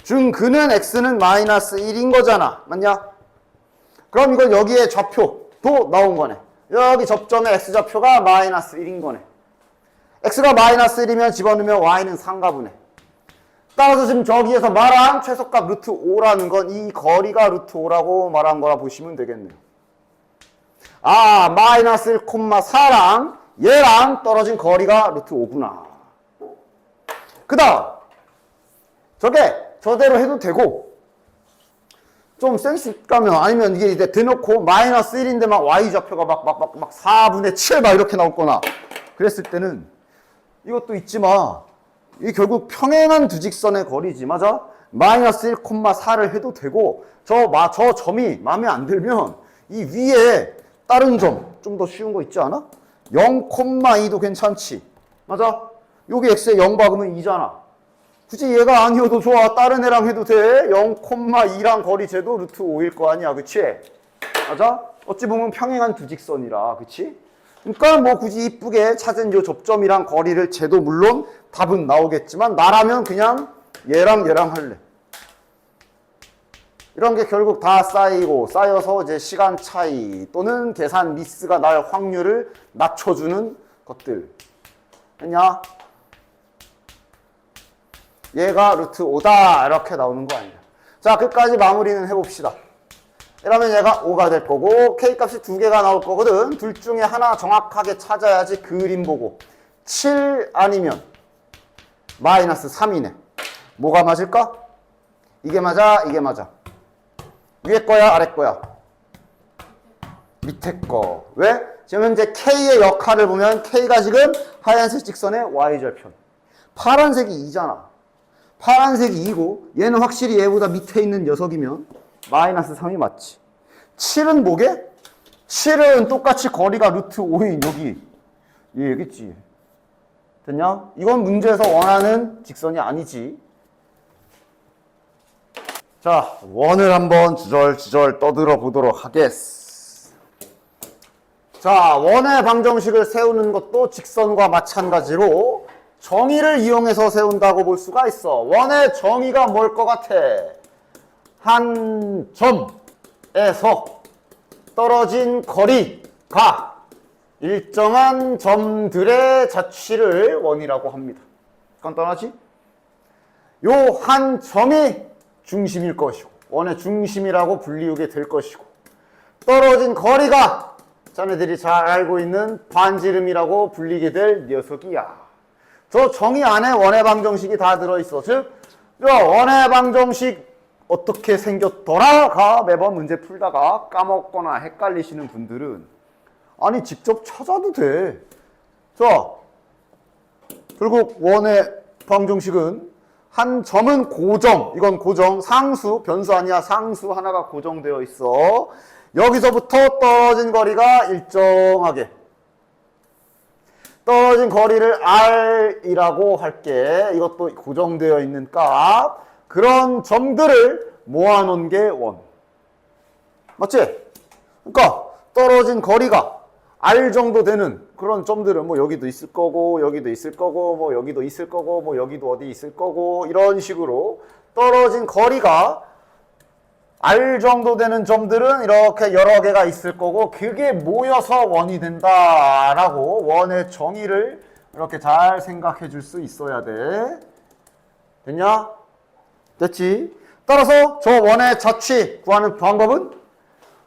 중근은 X는 마이너스 1인 거잖아. 맞냐? 그럼 이건 여기에 좌표도 나온 거네. 여기 접점의 X좌표가 마이너스 1인 거네. X가 마이너스 1이면 집어넣으면 Y는 3가분해. 따라서 지금 저기에서 말한 최소값 루트 5라는 건 이 거리가 루트 5라고 말한 거라 보시면 되겠네요. 마이너스 1,4랑 얘랑 떨어진 거리가 루트 5구나. 그 다음 저게 저대로 해도 되고 좀 센스 있다면 아니면 이게 이제 대놓고 마이너스 1인데 막 Y좌표가 막 4분의 7 막 이렇게 나올 거나 그랬을 때는 이것도 잊지 마. 이게 결국 평행한 두 직선의 거리지. 맞아? 마이너스 1,4를 해도 되고 저 점이 마음에 안 들면 이 위에 다른 점 좀 더 쉬운 거 있지 않아? 0,2도 괜찮지. 맞아? 여기 x에 0 박으면 2잖아. 굳이 얘가 아니어도 좋아. 다른 애랑 해도 돼. 0,2랑 거리 재도 루트 5일 거 아니야. 그치? 맞아? 어찌 보면 평행한 두 직선이라. 그치? 그러니까 뭐 굳이 이쁘게 찾은 요 접점이랑 거리를 재도 물론 답은 나오겠지만 나라면 그냥 얘랑 할래. 이런 게 결국 다 쌓여서 이제 시간 차이 또는 계산 미스가 날 확률을 낮춰주는 것들. 됐냐? 얘가 루트 5다 이렇게 나오는 거 아니야. 자, 끝까지 마무리는 해봅시다. 이러면 얘가 5가 될 거고 K값이 2개가 나올 거거든. 둘 중에 하나 정확하게 찾아야지 그림 보고 7 아니면 마이너스 3이네. 뭐가 맞을까? 이게 맞아, 이게 맞아. 위에 거야, 아래 거야? 밑에 거. 왜? 지금 현재 K의 역할을 보면 K가 지금 하얀색 직선의 Y절편. 파란색이 2잖아. 파란색이 2고 얘는 확실히 얘보다 밑에 있는 녀석이면 마이너스 3이 맞지. 7은 뭐게? 7은 똑같이 거리가 루트 5인 여기있지. 됐냐? 이건 문제에서 원하는 직선이 아니지. 자, 원을 한번 주절주절 떠들어 보도록 하겠어. 자, 원의 방정식을 세우는 것도 직선과 마찬가지로 정의를 이용해서 세운다고 볼 수가 있어. 원의 정의가 뭘 것 같아? 한 점에서 떨어진 거리가 일정한 점들의 자취를 원이라고 합니다. 간단하지? 요 한 점이 중심일 것이고 원의 중심이라고 불리우게 될 것이고 떨어진 거리가 자네들이 잘 알고 있는 반지름이라고 불리게 될 녀석이야. 저 정의 안에 원의 방정식이 다 들어있어. 즉, 원의 방정식 어떻게 생겼더라가 매번 문제 풀다가 까먹거나 헷갈리시는 분들은 아니 직접 찾아도 돼. 자, 결국 원의 방정식은 한 점은 고정, 이건 고정, 상수, 변수 아니야. 상수 하나가 고정되어 있어. 여기서부터 떨어진 거리가 일정하게. 떨어진 거리를 R이라고 할게. 이것도 고정되어 있는 값. 그런 점들을 모아놓은 게 원. 맞지? 그러니까 떨어진 거리가 R 정도 되는 그런 점들은 뭐 여기도 있을 거고 여기도 있을 거고 뭐 여기도 있을 거고 뭐 여기도 어디 있을 거고 이런 식으로 떨어진 거리가 R 정도 되는 점들은 이렇게 여러 개가 있을 거고 그게 모여서 원이 된다라고 원의 정의를 이렇게 잘 생각해 줄 수 있어야 돼. 됐냐? 됐지? 따라서 저 원의 자취 구하는 방법은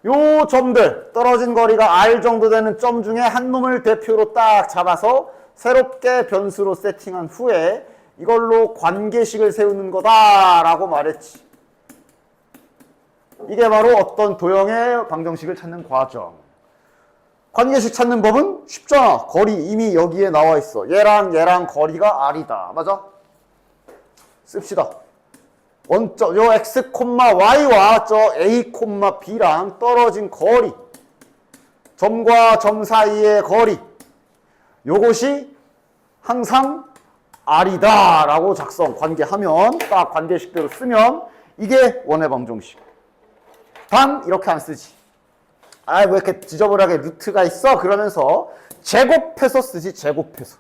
요 점들, 떨어진 거리가 R 정도 되는 점 중에 한 놈을 대표로 딱 잡아서 새롭게 변수로 세팅한 후에 이걸로 관계식을 세우는 거다라고 말했지. 이게 바로 어떤 도형의 방정식을 찾는 과정. 관계식 찾는 법은 쉽잖아. 거리 이미 여기에 나와 있어. 얘랑 얘랑 거리가 R이다. 맞아? 씁시다. 원점, 요 x, y와 저 a, b랑 떨어진 거리, 점과 점 사이의 거리, 요것이 항상 R이다 라고 작성, 관계하면, 딱 관계식대로 쓰면 이게 원의 방정식. 단 이렇게 안 쓰지. 아, 왜 이렇게 지저분하게 루트가 있어? 그러면서 제곱해서 쓰지. 제곱해서.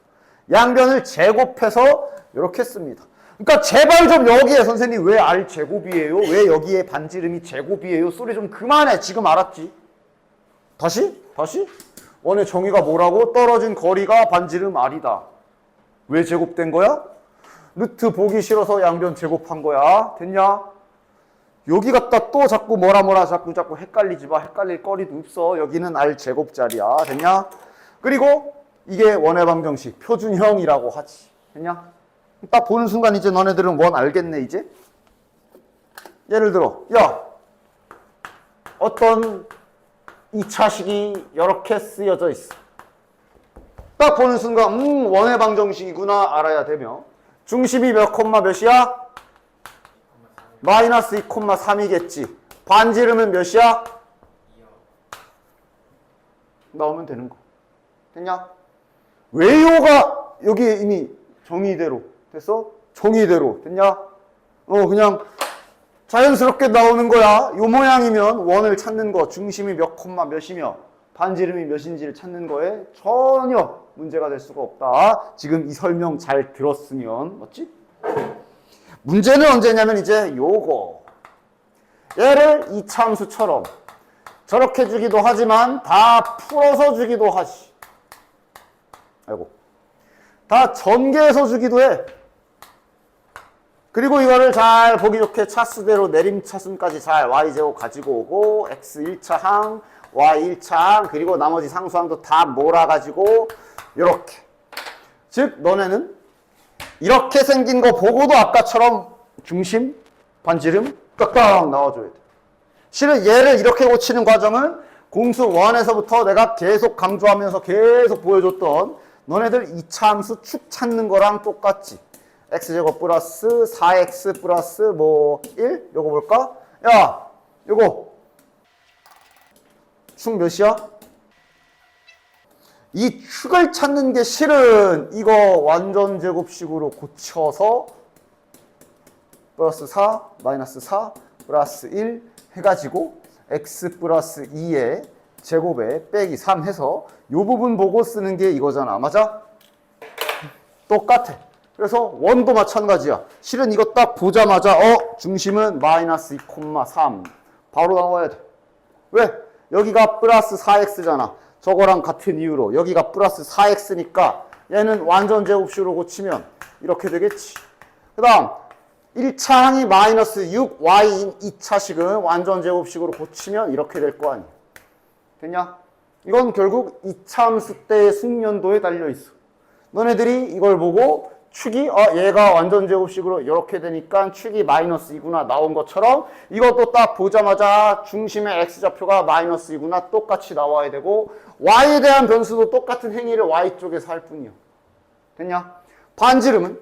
양변을 제곱해서 이렇게 씁니다. 그러니까 제발 좀 여기에 선생님 왜 R 제곱이에요? 왜 여기에 반지름이 제곱이에요? 소리 좀 그만해. 지금 알았지? 다시? 원의 정의가 뭐라고? 떨어진 거리가 반지름 R이다. 왜 제곱된 거야? 루트 보기 싫어서 양변 제곱한 거야. 됐냐? 여기 갖다 또 자꾸 뭐라 자꾸 헷갈리지 마. 헷갈릴 거리도 없어. 여기는 R 제곱짜리야. 됐냐? 그리고 이게 원의 방정식 표준형이라고 하지. 됐냐? 딱 보는 순간 이제 너네들은 원 알겠네 이제? 예를 들어 야 어떤 2차식이 이렇게 쓰여져 있어. 딱 보는 순간 원의 방정식이구나 알아야 되며 중심이 몇 콤마 몇이야? 마이너스 2,3이겠지. 반지름은 몇이야? 나오면 되는 거. 됐냐? 외요가 여기 이미 정의대로 됐어? 정의대로 됐냐? 그냥 자연스럽게 나오는 거야. 요 모양이면 원을 찾는 거, 중심이 몇 콤마 몇이며 반지름이 몇인지를 찾는 거에 전혀 문제가 될 수가 없다. 지금 이 설명 잘 들었으면 맞지? 문제는 언제냐면 이제 요거. 얘를 이차함수처럼 저렇게 주기도 하지만 다 풀어서 주기도 하지. 아이고. 다 전개해서 주기도 해. 그리고 이거를 잘 보기 좋게 차수대로 내림차순까지 잘 y제곱 가지고 오고 x 1차항, y 1차항 그리고 나머지 상수항도 다 몰아가지고 이렇게. 즉 너네는 이렇게 생긴 거 보고도 아까처럼 중심, 반지름 깍깍 나와줘야 돼. 실은 얘를 이렇게 고치는 과정은 공수 1에서부터 내가 계속 강조하면서 계속 보여줬던 너네들 2차 함수 축 찾는 거랑 똑같지. x제곱 플러스 4x 플러스 뭐 1? 요거 볼까? 야, 요거 축 몇이야? 이 축을 찾는 게 실은 이거 완전 제곱식으로 고쳐서 플러스 4, 마이너스 4, 플러스 1 해가지고 x 플러스 2의 제곱에 빼기 3 해서 요 부분 보고 쓰는 게 이거잖아. 맞아? 똑같아. 그래서 원도 마찬가지야. 실은 이거 딱 보자마자 중심은 마이너스 2,3 바로 나와야 돼. 왜? 여기가 플러스 4x잖아. 저거랑 같은 이유로 여기가 플러스 4x니까 얘는 완전 제곱식으로 고치면 이렇게 되겠지. 그 다음 1차항이 마이너스 6y인 2차식은 완전 제곱식으로 고치면 이렇게 될 거 아니야. 됐냐? 이건 결국 2차 함수 때의 숙련도에 달려있어. 너네들이 이걸 보고 축이 얘가 완전 제곱식으로 이렇게 되니까 축이 마이너스 2구나 나온 것처럼 이것도 딱 보자마자 중심의 x좌표가 마이너스 2구나 똑같이 나와야 되고 y에 대한 변수도 똑같은 행위를 y쪽에서 할 뿐이요. 됐냐? 반지름은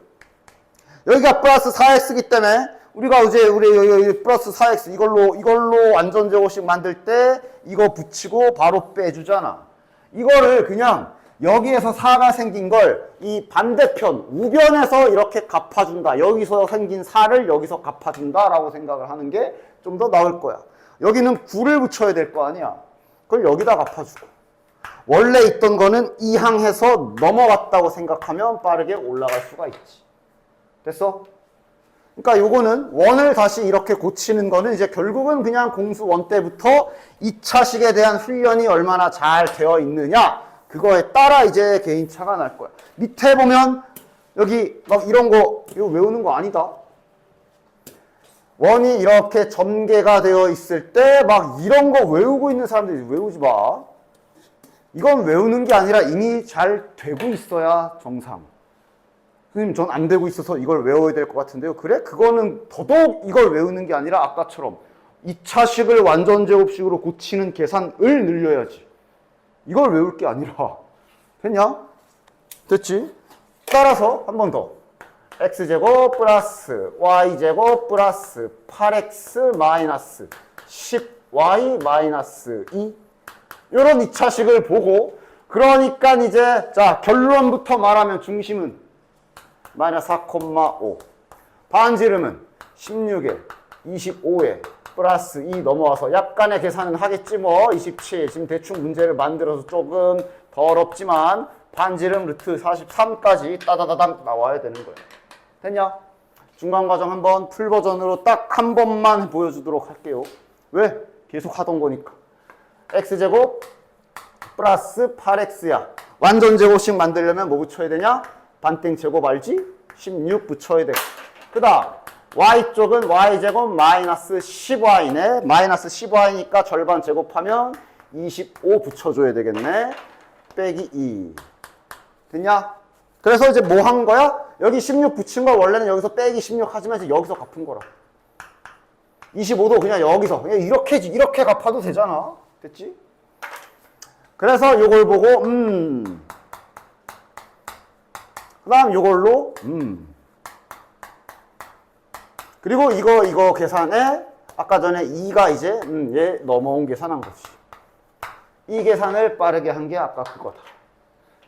여기가 플러스 4x이기 때문에 우리가 이제 우리 플러스 4x 이걸로 완전 제곱식 만들 때 이거 붙이고 바로 빼주잖아. 이거를 그냥 여기에서 4가 생긴 걸 이 반대편 우변에서 이렇게 갚아준다. 여기서 생긴 4를 여기서 갚아준다 라고 생각을 하는 게 좀 더 나을 거야. 여기는 9를 붙여야 될 거 아니야. 그걸 여기다 갚아주고 원래 있던 거는 이항해서 넘어갔다고 생각하면 빠르게 올라갈 수가 있지. 됐어? 그러니까 요거는 원을 다시 이렇게 고치는 거는 이제 결국은 그냥 공수 원 때부터 2차식에 대한 훈련이 얼마나 잘 되어 있느냐 그거에 따라 이제 개인차가 날 거야. 밑에 보면 여기 막 이런 거 이거 외우는 거 아니다. 원이 이렇게 전개가 되어 있을 때 막 이런 거 외우고 있는 사람들이 외우지 마. 이건 외우는 게 아니라 이미 잘 되고 있어야 정상. 선생님 전 안 되고 있어서 이걸 외워야 될 것 같은데요. 그래? 그거는 더더욱 이걸 외우는 게 아니라 아까처럼 2차식을 완전 제곱식으로 고치는 계산을 늘려야지. 이걸 외울 게 아니라. 됐냐? 됐지? 따라서 한 번 더. x제곱 플러스 y제곱 플러스 8x 마이너스 10y 마이너스 2 이런 2차식을 보고 그러니까 이제 자 결론부터 말하면 중심은 마이너스 4,5 반지름은 16에 25에 플러스 2 넘어와서 약간의 계산은 하겠지 뭐 27 지금 대충 문제를 만들어서 조금 더 어렵지만 반지름 루트 43까지 따다다당 나와야 되는 거예요. 됐냐? 중간과정 한번 풀버전으로 딱 한 번만 보여주도록 할게요. 왜? 계속 하던 거니까. x제곱 플러스 8x야. 완전 제곱식 만들려면 뭐 붙여야 되냐? 반땡 제곱 알지? 16 붙여야 돼. 그 다음 y쪽은 y제곱 마이너스 10y네. 마이너스 10y니까 절반 제곱하면 25 붙여줘야 되겠네. 빼기 2. 됐냐? 그래서 이제 뭐 한 거야? 여기 16 붙인 거 원래는 여기서 빼기 16 하지만 이제 여기서 갚은 거라. 25도 그냥 여기서 그냥 이렇게 갚아도 되잖아. 됐지? 그래서 요걸 보고 그 다음 요걸로 그리고 이거 계산에 아까 전에 2가 이제 얘 넘어온 계산한 거지. 이 계산을 빠르게 한 게 아까 그거다.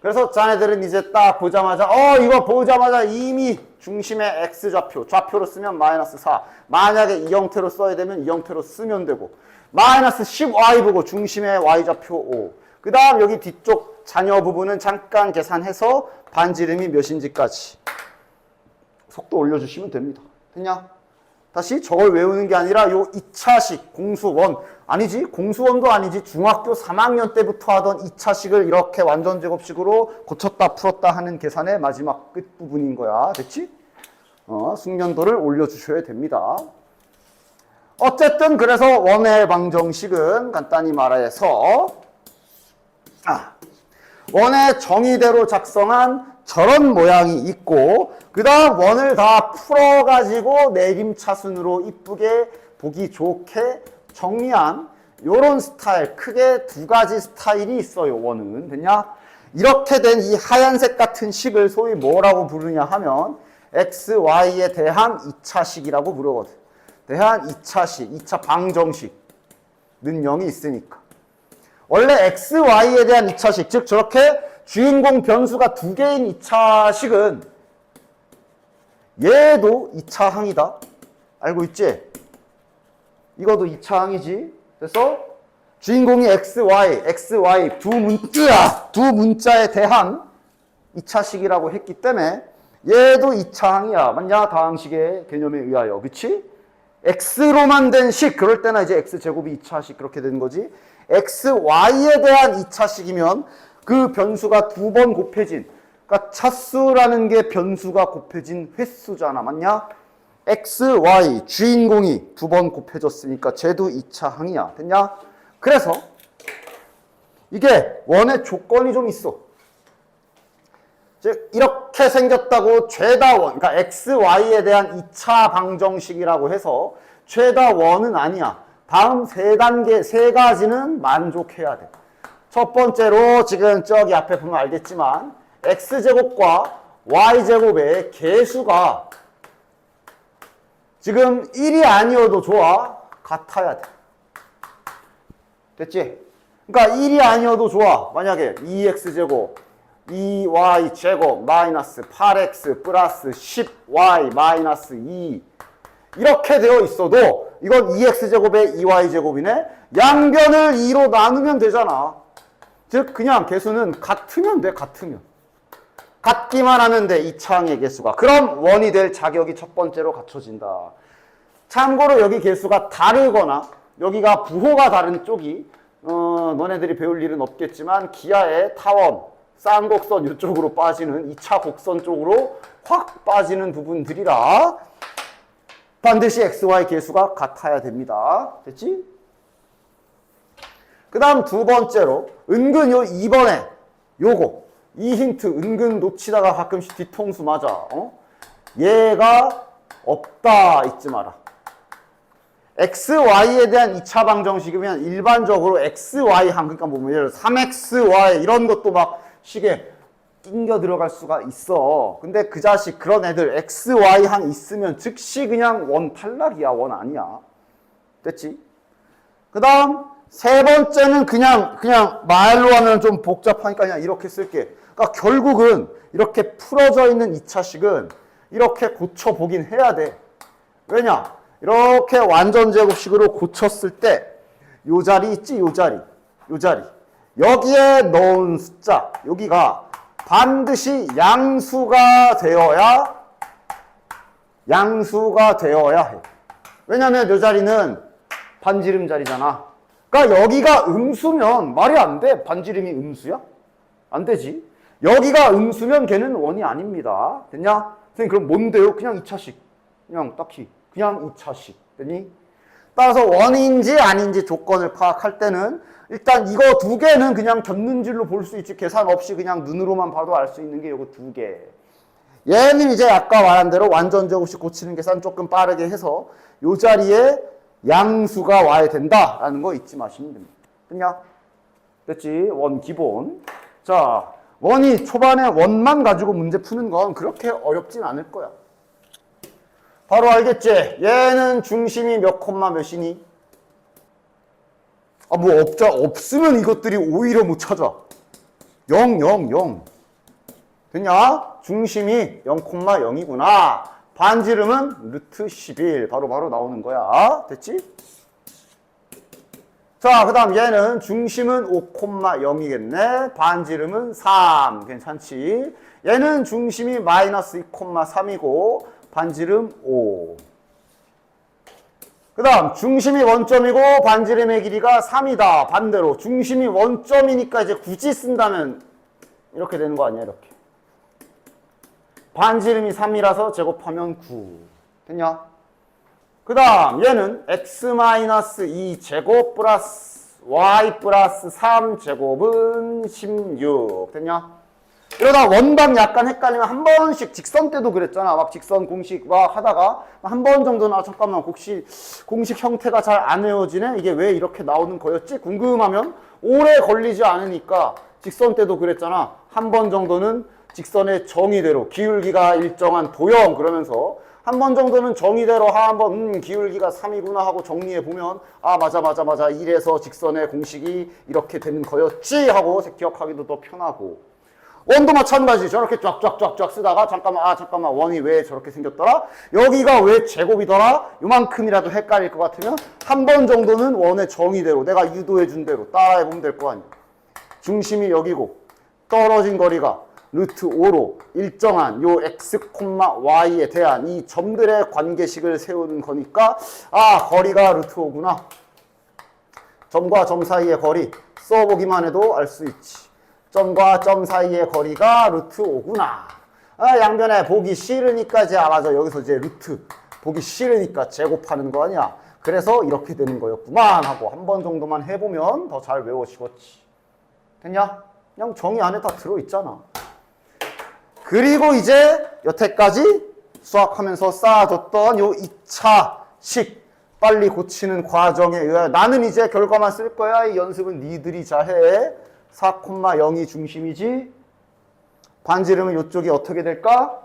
그래서 자네들은 이제 딱 보자마자 이거 보자마자 이미 중심의 x좌표로 쓰면 마이너스 4 만약에 이 형태로 써야 되면 이 형태로 쓰면 되고 마이너스 10y 보고 중심의 y좌표 5 그 다음 여기 뒤쪽 잔여 부분은 잠깐 계산해서 반지름이 몇인지까지 속도 올려주시면 됩니다. 됐냐? 다시 저걸 외우는 게 아니라 요 2차식 공수원 아니지 공수원도 아니지 중학교 3학년 때부터 하던 2차식을 이렇게 완전 제곱식으로 고쳤다 풀었다 하는 계산의 마지막 끝부분인 거야. 됐지? 숙련도를 올려주셔야 됩니다. 어쨌든 그래서 원의 방정식은 간단히 말해서 원의 정의대로 작성한 저런 모양이 있고 그 다음 원을 다 풀어가지고 내림차순으로 이쁘게 보기 좋게 정리한 요런 스타일 크게 두 가지 스타일이 있어요. 원은 됐냐? 이렇게 된 이 하얀색 같은 식을 소위 뭐라고 부르냐 하면 x, y에 대한 2차식이라고 부르거든. 대한 2차식, 2차 방정식 능령이 있으니까 원래 x, y에 대한 2차식 즉 저렇게 주인공 변수가 두 개인 2차식은 얘도 2차항이다. 알고 있지? 이것도 2차항이지. 그래서 주인공이 x, y 두 문자에 대한 2차식이라고 했기 때문에 얘도 2차항이야. 맞냐? 다항식의 개념에 의하여. 그치? x로만 된 식. 그럴 때나 이제 x제곱이 2차식 그렇게 되는 거지. x, y에 대한 2차식이면 그 변수가 두 번 곱해진 그러니까 차수라는 게 변수가 곱해진 횟수잖아. 맞냐? x, y 주인공이 두 번 곱해졌으니까 쟤도 2차항이야. 됐냐? 그래서 이게 원의 조건이 좀 있어. 즉 이렇게 생겼다고 죄다 원, 그러니까 x, y에 대한 2차 방정식이라고 해서 죄다 원은 아니야. 다음 세 단계, 세 가지는 만족해야 돼. 첫 번째로 지금 저기 앞에 보면 알겠지만 x제곱과 y제곱의 개수가 지금 1이 아니어도 좋아. 같아야 돼. 됐지? 그러니까 1이 아니어도 좋아. 만약에 2x제곱, 2y제곱 마이너스 8x 플러스 10y 마이너스 2 이렇게 되어 있어도 이건 2x제곱에 2y제곱이네. 양변을 2로 나누면 되잖아. 즉 그냥 개수는 같으면 돼. 같으면. 같기만 하면 돼. 이 차항의 개수가. 그럼 원이 될 자격이 첫 번째로 갖춰진다. 참고로 여기 개수가 다르거나 여기가 부호가 다른 쪽이 너네들이 배울 일은 없겠지만 기하의 타원, 쌍곡선 이쪽으로 빠지는 2차 곡선 쪽으로 확 빠지는 부분들이라 반드시 XY 개수가 같아야 됩니다. 됐지? 그 다음 두 번째로 은근 요 2번에 요거 이 힌트 은근 놓치다가 가끔씩 뒤통수 맞아. 얘가 없다 잊지 마라. XY에 대한 2차 방정식이면 일반적으로 XY항 그러니까 뭐 예를 들어 3XY 이런 것도 막 식에 낑겨 들어갈 수가 있어. 근데 그 자식 그런 애들 XY항 있으면 즉시 그냥 원 탈락이야. 원 아니야. 됐지? 그 다음 세 번째는 그냥 말로 하면 좀 복잡하니까 그냥 이렇게 쓸게. 그러니까 결국은 이렇게 풀어져 있는 2차식은 이렇게 고쳐보긴 해야 돼. 왜냐? 이렇게 완전 제곱식으로 고쳤을 때 요 자리 있지? 요 자리. 여기에 넣은 숫자 여기가 반드시 양수가 되어야 해. 왜냐면 요 자리는 반지름 자리잖아. 그러니까 여기가 음수면 말이 안 돼. 반지름이 음수야? 안 되지. 여기가 음수면 걔는 원이 아닙니다. 됐냐? 선생님 그럼 뭔데요? 그냥 2차식. 그냥 딱히. 그냥 2차식. 됐니? 따라서 원인지 아닌지 조건을 파악할 때는 일단 이거 두 개는 그냥 겹눈질로 볼 수 있지. 계산 없이 그냥 눈으로만 봐도 알 수 있는 게 이거 두 개. 얘는 이제 아까 말한 대로 완전 제곱식 고치는 계산 조금 빠르게 해서 요 자리에 양수가 와야 된다라는 거 잊지 마시면 됩니다. 됐냐? 됐지? 원 기본. 자, 원이 초반에 원만 가지고 문제 푸는 건 그렇게 어렵진 않을 거야. 바로 알겠지? 얘는 중심이 몇 콤마 몇이니? 뭐 없으면 이것들이 오히려 못 찾아. 0, 0, 0. 됐냐? 중심이 0,0이구나. 반지름은 루트 11. 바로 나오는 거야. 됐지? 자, 그 다음 얘는 중심은 5,0이겠네. 반지름은 3. 괜찮지? 얘는 중심이 마이너스 2,3이고 반지름 5. 그 다음 중심이 원점이고 반지름의 길이가 3이다. 반대로 중심이 원점이니까 이제 굳이 쓴다면 이렇게 되는 거 아니야? 이렇게. 반지름이 3이라서 제곱하면 9. 됐냐? 그 다음 얘는 x-2 제곱 플러스 y 플러스 3 제곱은 16. 됐냐? 이러다 원방 약간 헷갈리면 한 번씩 직선 때도 그랬잖아. 막 직선 공식 막 하다가 한 번 정도는 잠깐만 혹시 공식 형태가 잘 안 외워지네? 이게 왜 이렇게 나오는 거였지? 궁금하면 오래 걸리지 않으니까 직선 때도 그랬잖아. 한 번 정도는 직선의 정의대로 기울기가 일정한 도형 그러면서 한 번 정도는 정의대로 한번 기울기가 3이구나 하고 정리해보면 아 맞아 이래서 직선의 공식이 이렇게 되는 거였지 하고 기억하기도 더 편하고 원도 마찬가지. 저렇게 쫙쫙쫙쫙 쓰다가 잠깐만 원이 왜 저렇게 생겼더라? 여기가 왜 제곱이더라? 요만큼이라도 헷갈릴 것 같으면 한 번 정도는 원의 정의대로 내가 유도해 준 대로 따라해보면 될 거 아니야. 중심이 여기고 떨어진 거리가 루트 5로 일정한 요 x, y에 대한 이 점들의 관계식을 세우는 거니까 아 거리가 루트 5구나. 점과 점 사이의 거리 써보기만 해도 알 수 있지. 점과 점 사이의 거리가 루트 5구나. 아, 양변에 보기 싫으니까 이제 맞아. 여기서 이제 루트 보기 싫으니까 제곱하는 거 아니야. 그래서 이렇게 되는 거였구만 하고 한 번 정도만 해보면 더 잘 외워지겠지. 됐냐? 그냥 정의 안에 다 들어있잖아. 그리고 이제 여태까지 수학하면서 쌓아뒀던 요 2차식 빨리 고치는 과정에 의하여 나는 이제 결과만 쓸 거야. 이 연습은 니들이 잘해. 4,0이 중심이지. 반지름은 이쪽이 어떻게 될까?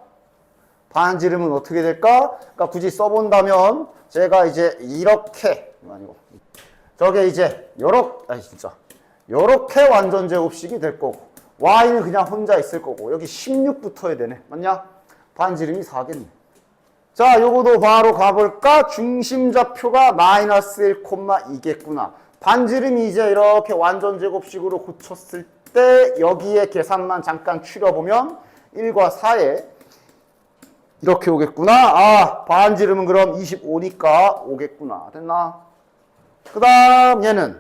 반지름은 어떻게 될까? 그러니까 굳이 써본다면 제가 이제 이렇게 아니고 저게 이제 요렇게 완전 제곱식이 될 거고 y는 그냥 혼자 있을 거고 여기 16 붙어야 되네. 맞냐? 반지름이 4겠네. 자, 요거도 바로 가볼까? 중심좌표가 마이너스 1,2겠구나. 반지름이 이제 이렇게 완전 제곱식으로 고쳤을 때 여기에 계산만 잠깐 추려보면 1과 4에 이렇게 오겠구나. 아, 반지름은 그럼 25니까 오겠구나. 됐나? 그 다음 얘는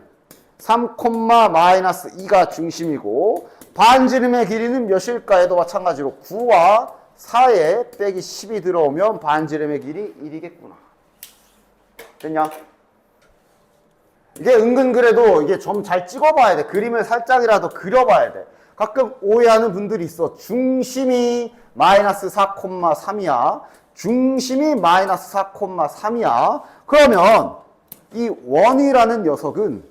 3,-2가 중심이고 반지름의 길이는 몇일까에도 마찬가지로 9와 4에 빼기 10이 들어오면 반지름의 길이 1이겠구나. 됐냐? 이게 은근 그래도 이게 점 잘 찍어봐야 돼. 그림을 살짝이라도 그려봐야 돼. 가끔 오해하는 분들이 있어. 중심이 마이너스 4,3이야. 중심이 마이너스 4,3이야. 그러면 이 원이라는 녀석은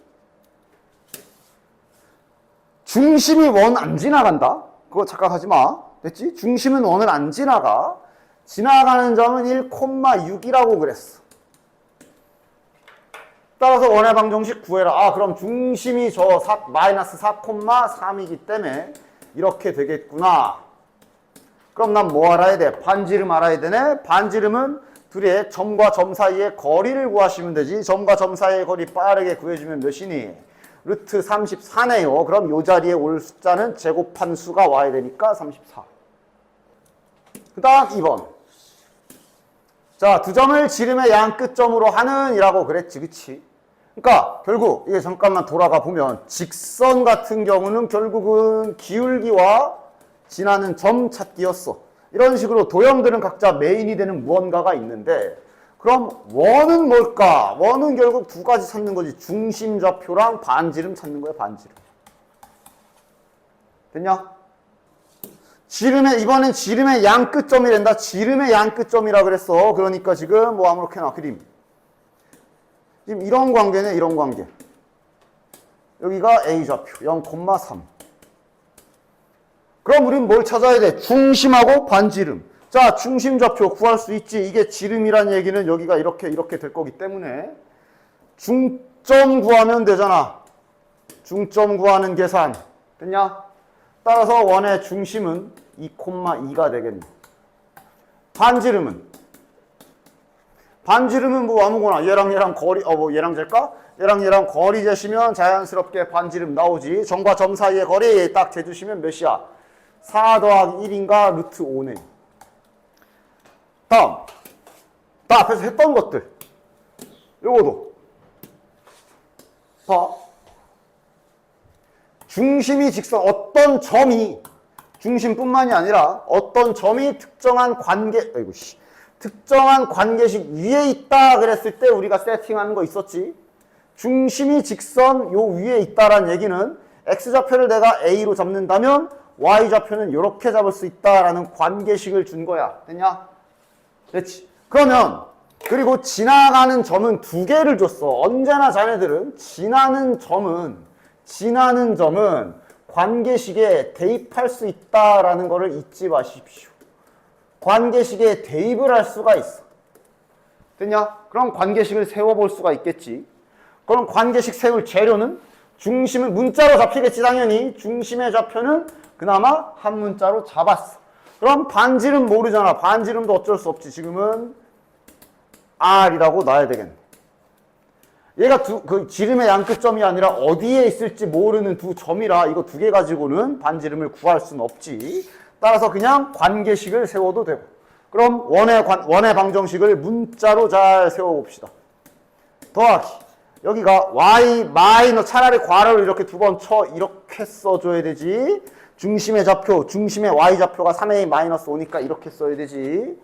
중심이 원 안 지나간다? 그거 착각하지 마. 됐지? 중심은 원을 안 지나가. 지나가는 점은 1,6이라고 그랬어. 따라서 원의 방정식 구해라. 아, 그럼 중심이 저 마이너스 4,3이기 때문에 이렇게 되겠구나. 그럼 난 뭐 알아야 돼? 반지름 알아야 되네. 반지름은 둘의 점과 점 사이의 거리를 구하시면 되지. 점과 점 사이의 거리 빠르게 구해주면 몇이니? 루트 34네요. 그럼 이 자리에 올 숫자는 제곱한 수가 와야 되니까 34. 그 다음 2번. 자, 두 점을 지름의 양 끝점으로 하는 이라고 그랬지. 그치? 그러니까 결국 이게 잠깐만 돌아가 보면 직선 같은 경우는 결국은 기울기와 지나는 점 찾기였어. 이런 식으로 도형들은 각자 메인이 되는 무언가가 있는데 그럼 원은 뭘까? 원은 결국 두 가지 찾는 거지. 중심좌표랑 반지름 찾는 거야. 반지름. 됐냐? 이번엔 지름의 양 끝점이 된다. 지름의 양 끝점이라 그랬어. 그러니까 지금 뭐 아무렇게나 그림. 지금 이런 관계네. 이런 관계. 여기가 A좌표 0,3. 그럼 우린 뭘 찾아야 돼? 중심하고 반지름. 자, 중심좌표 구할 수 있지. 이게 지름이란 얘기는 여기가 이렇게 될 거기 때문에 중점 구하면 되잖아. 중점 구하는 계산. 됐냐? 따라서 원의 중심은 2,2가 되겠네. 반지름은 뭐 아무거나 얘랑 거리 얘랑 잴까? 얘랑 거리 재시면 자연스럽게 반지름 나오지. 점과 점 사이의 거리 딱 재주시면 몇이야? 4 더하기 1인가 루트 5네. 다음. 나 앞에서 했던 것들. 요거도. 봐. 중심이 직선, 어떤 점이, 중심뿐만이 아니라 어떤 점이 특정한 관계식 위에 있다 그랬을 때 우리가 세팅하는 거 있었지. 중심이 직선 요 위에 있다란 얘기는 x좌표를 내가 a로 잡는다면 y좌표는 이렇게 잡을 수 있다라는 관계식을 준 거야. 됐냐? 됐지? 그러면 그리고 지나가는 점은 두 개를 줬어. 언제나 자네들은 지나는 점은 관계식에 대입할 수 있다라는 거를 잊지 마십시오. 관계식에 대입을 할 수가 있어. 됐냐? 그럼 관계식을 세워볼 수가 있겠지. 그럼 관계식 세울 재료는 중심은 문자로 잡히겠지. 당연히 중심의 좌표는 그나마 한 문자로 잡았어. 그럼 반지름 모르잖아. 반지름도 어쩔 수 없지. 지금은 R이라고 놔야 되겠네. 얘가 그 지름의 양 끝점이 아니라 어디에 있을지 모르는 두 점이라 이거 두 개 가지고는 반지름을 구할 수는 없지. 따라서 그냥 관계식을 세워도 되고. 그럼 원의 방정식을 문자로 잘 세워봅시다. 더하기. 여기가 y 마이너 차라리 괄호를 이렇게 두 번 쳐 이렇게 써줘야 되지. 중심의 좌표, 중심의 y좌표가 3a-5니까 이렇게 써야 되지.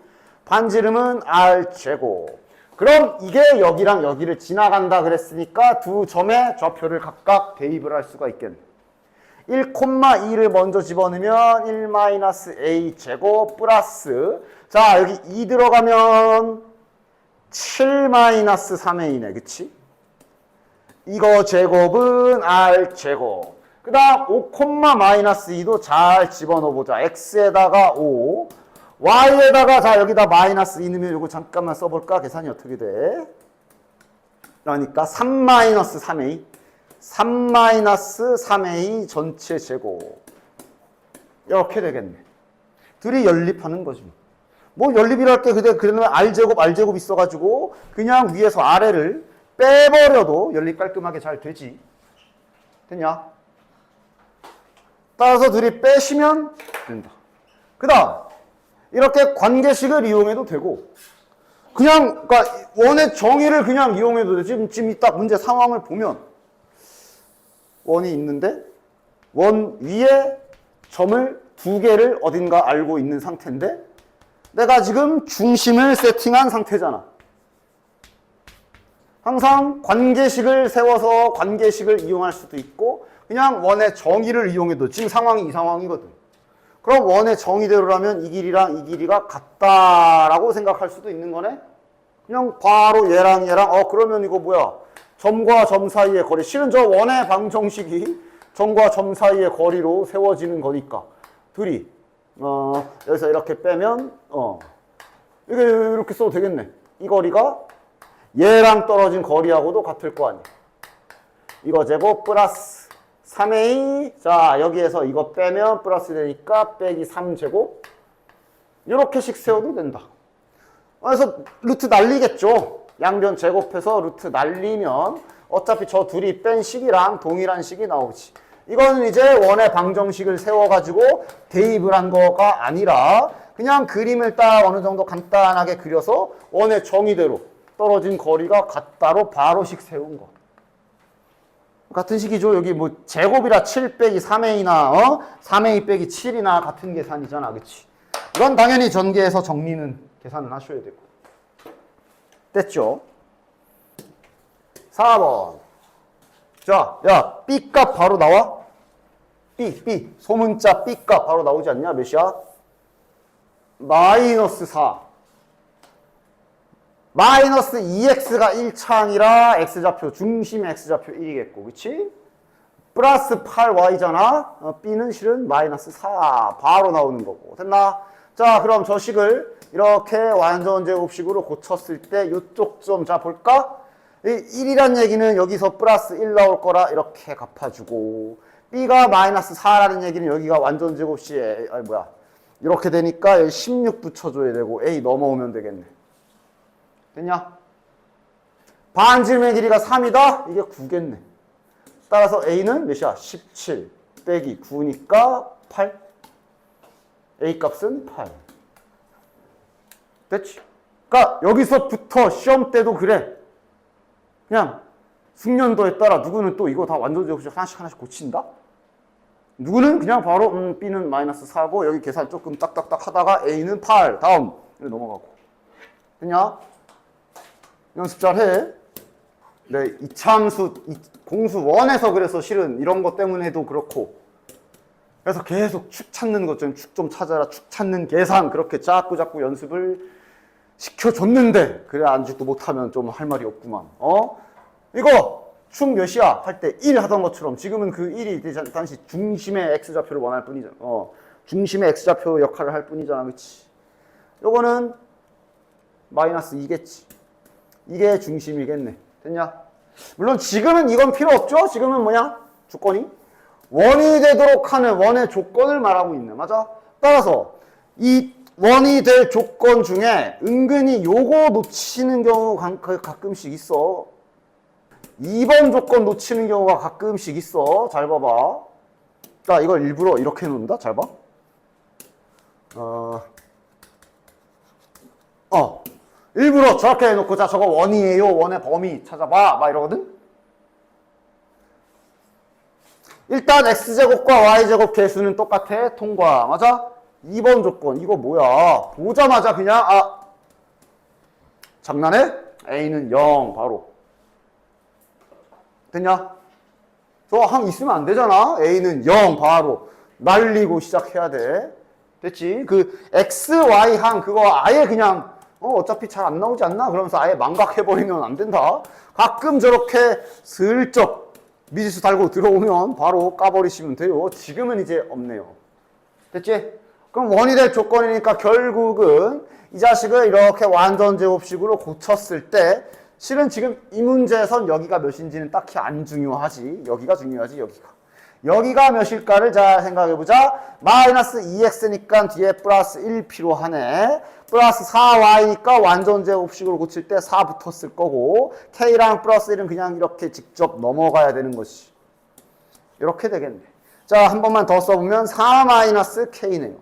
반지름은 r제곱. 그럼 이게 여기랑 여기를 지나간다 그랬으니까 두 점의 좌표를 각각 대입을 할 수가 있겠네. 1,2를 먼저 집어넣으면 1-a 제곱 플러스 자 여기 2 들어가면 7-3a네 그치? 이거 제곱은 r 제곱 그 다음 5,-2도 잘 집어넣어보자. x에다가 5 y에다가 자 여기다 마이너스 2 넣으면 이거 잠깐만 써볼까? 계산이 어떻게 돼? 그러니까 3-3a 3-3a 전체 제곱 이렇게 되겠네. 둘이 연립하는 거지. 뭐 연립이랄 게 그러면 r제곱 있어가지고 그냥 위에서 아래를 빼버려도 연립 깔끔하게 잘 되지. 됐냐? 따라서 둘이 빼시면 된다. 그 다음 이렇게 관계식을 이용해도 되고 그냥 그러니까 원의 정의를 그냥 이용해도 돼. 지금 이따 문제 상황을 보면 원이 있는데 원 위에 점을 2개를 어딘가 알고 있는 상태인데 내가 지금 중심을 세팅한 상태잖아. 항상 관계식을 세워서 관계식을 이용할 수도 있고 그냥 원의 정의를 이용해도 지금 상황이 이 상황이거든. 그럼 원의 정의대로라면 이 길이랑 이 길이가 같다라고 생각할 수도 있는 거네. 그냥 바로 얘랑 그러면 이거 뭐야? 점과 점 사이의 거리. 실은 저 원의 방정식이 점과 점 사이의 거리로 세워지는 거니까 둘이 여기서 이렇게 빼면 이게 이렇게 써도 되겠네. 이 거리가 얘랑 떨어진 거리하고도 같을 거 아니야. 이거 제곱 플러스 3a 자 여기에서 이거 빼면 플러스 되니까 빼기 3제곱 이렇게씩 세워도 된다. 그래서 루트 날리겠죠. 양변 제곱해서 루트 날리면 어차피 저 둘이 뺀 식이랑 동일한 식이 나오지. 이거는 이제 원의 방정식을 세워가지고 대입을 한 거가 아니라 그냥 그림을 딱 어느 정도 간단하게 그려서 원의 정의대로 떨어진 거리가 같다로 바로씩 세운 거. 같은 식이죠. 여기 뭐 제곱이라 7 빼기 3a나 3a 빼기 7이나 같은 계산이잖아. 그치? 이건 당연히 전개해서 정리는 계산을 하셔야 되고. 됐죠? 4번. 자, 야, B 값 바로 나와? B. 소문자 B 값 바로 나오지 않냐? 몇이야? 마이너스 4. 마이너스 2x가 1차항이라 x좌표, 중심의 x좌표 1이겠고, 그치? 플러스 8y잖아? B는 실은 마이너스 4. 바로 나오는 거고. 됐나? 자, 그럼 저 식을 이렇게 완전 제곱식으로 고쳤을 때 이쪽 좀 자 볼까? 1이란 얘기는 여기서 플러스 1 나올 거라 이렇게 갚아주고 B가 마이너스 4라는 얘기는 여기가 완전 제곱식에 이렇게 되니까 여기 16 붙여줘야 되고 A 넘어오면 되겠네. 됐냐? 반지름의 길이가 3이다? 이게 9겠네. 따라서 A는 몇이야? 17 빼기 9니까 8. A 값은 8. 됐지? 그러니까 여기서부터 시험 때도 그래. 그냥 숙련도에 따라 누구는 또 이거 다 완전 제곱식 하나씩 고친다? 누구는 그냥 바로 B는 마이너스 4고 여기 계산 조금 딱딱딱 하다가 A는 8. 다음 넘어가고. 됐냐? 연습 잘 해. 네, 이차함수 공수 1에서 그래서 실은 이런 것 때문에도 그렇고 그래서 계속 축 찾는 것 좀 축 좀 찾아라 축 찾는 계산 그렇게 자꾸 연습을 시켜줬는데 그래 안죽도 못하면 좀 할 말이 없구만. 이거 축 몇이야? 할 때 1 하던 것처럼 지금은 그 1이 단지 중심의 x좌표를 원할 뿐이잖아. 중심의 x좌표 역할을 할 뿐이잖아. 그치? 요거는 마이너스 2겠지. 이게 중심이겠네. 됐냐? 물론 지금은 이건 필요 없죠? 지금은 뭐냐? 조건이? 원이 되도록 하는 원의 조건을 말하고 있네. 맞아? 따라서 이 원이 될 조건 중에 은근히 요거 놓치는 경우가 가끔씩 있어. 2번 조건 놓치는 경우가 가끔씩 있어. 잘 봐봐. 자, 이걸 일부러 이렇게 놓는다. 잘 봐. 일부러 저렇게 해놓고 자 저거 원이에요. 원의 범위 찾아봐. 막 이러거든. 일단 x제곱과 y제곱 개수는 똑같아. 통과. 맞아? 2번 조건. 이거 뭐야? 보자마자 그냥 장난해? A는 0 바로. 됐냐? 더항 있으면 안 되잖아. A는 0 바로 날리고 시작해야 돼. 됐지? 그 X, Y 항 그거 아예 그냥 어차피 잘 안 나오지 않나? 그러면서 아예 망각해버리면 안 된다. 가끔 저렇게 슬쩍 미지수 달고 들어오면 바로 까버리시면 돼요. 지금은 이제 없네요. 됐지? 그럼 원이 될 조건이니까 결국은 이 자식을 이렇게 완전 제곱식으로 고쳤을 때 실은 지금 이 문제에선 여기가 몇인지는 딱히 안 중요하지. 여기가 중요하지, 여기가. 여기가 몇일까를 자 생각해보자. 마이너스 2x니까 뒤에 플러스 1 필요하네. 플러스 4y니까 완전 제곱식으로 고칠 때 4 붙었을 거고 k랑 플러스 1은 그냥 이렇게 직접 넘어가야 되는 것이. 이렇게 되겠네. 자, 한 번만 더 써보면 4 마이너스 k네요.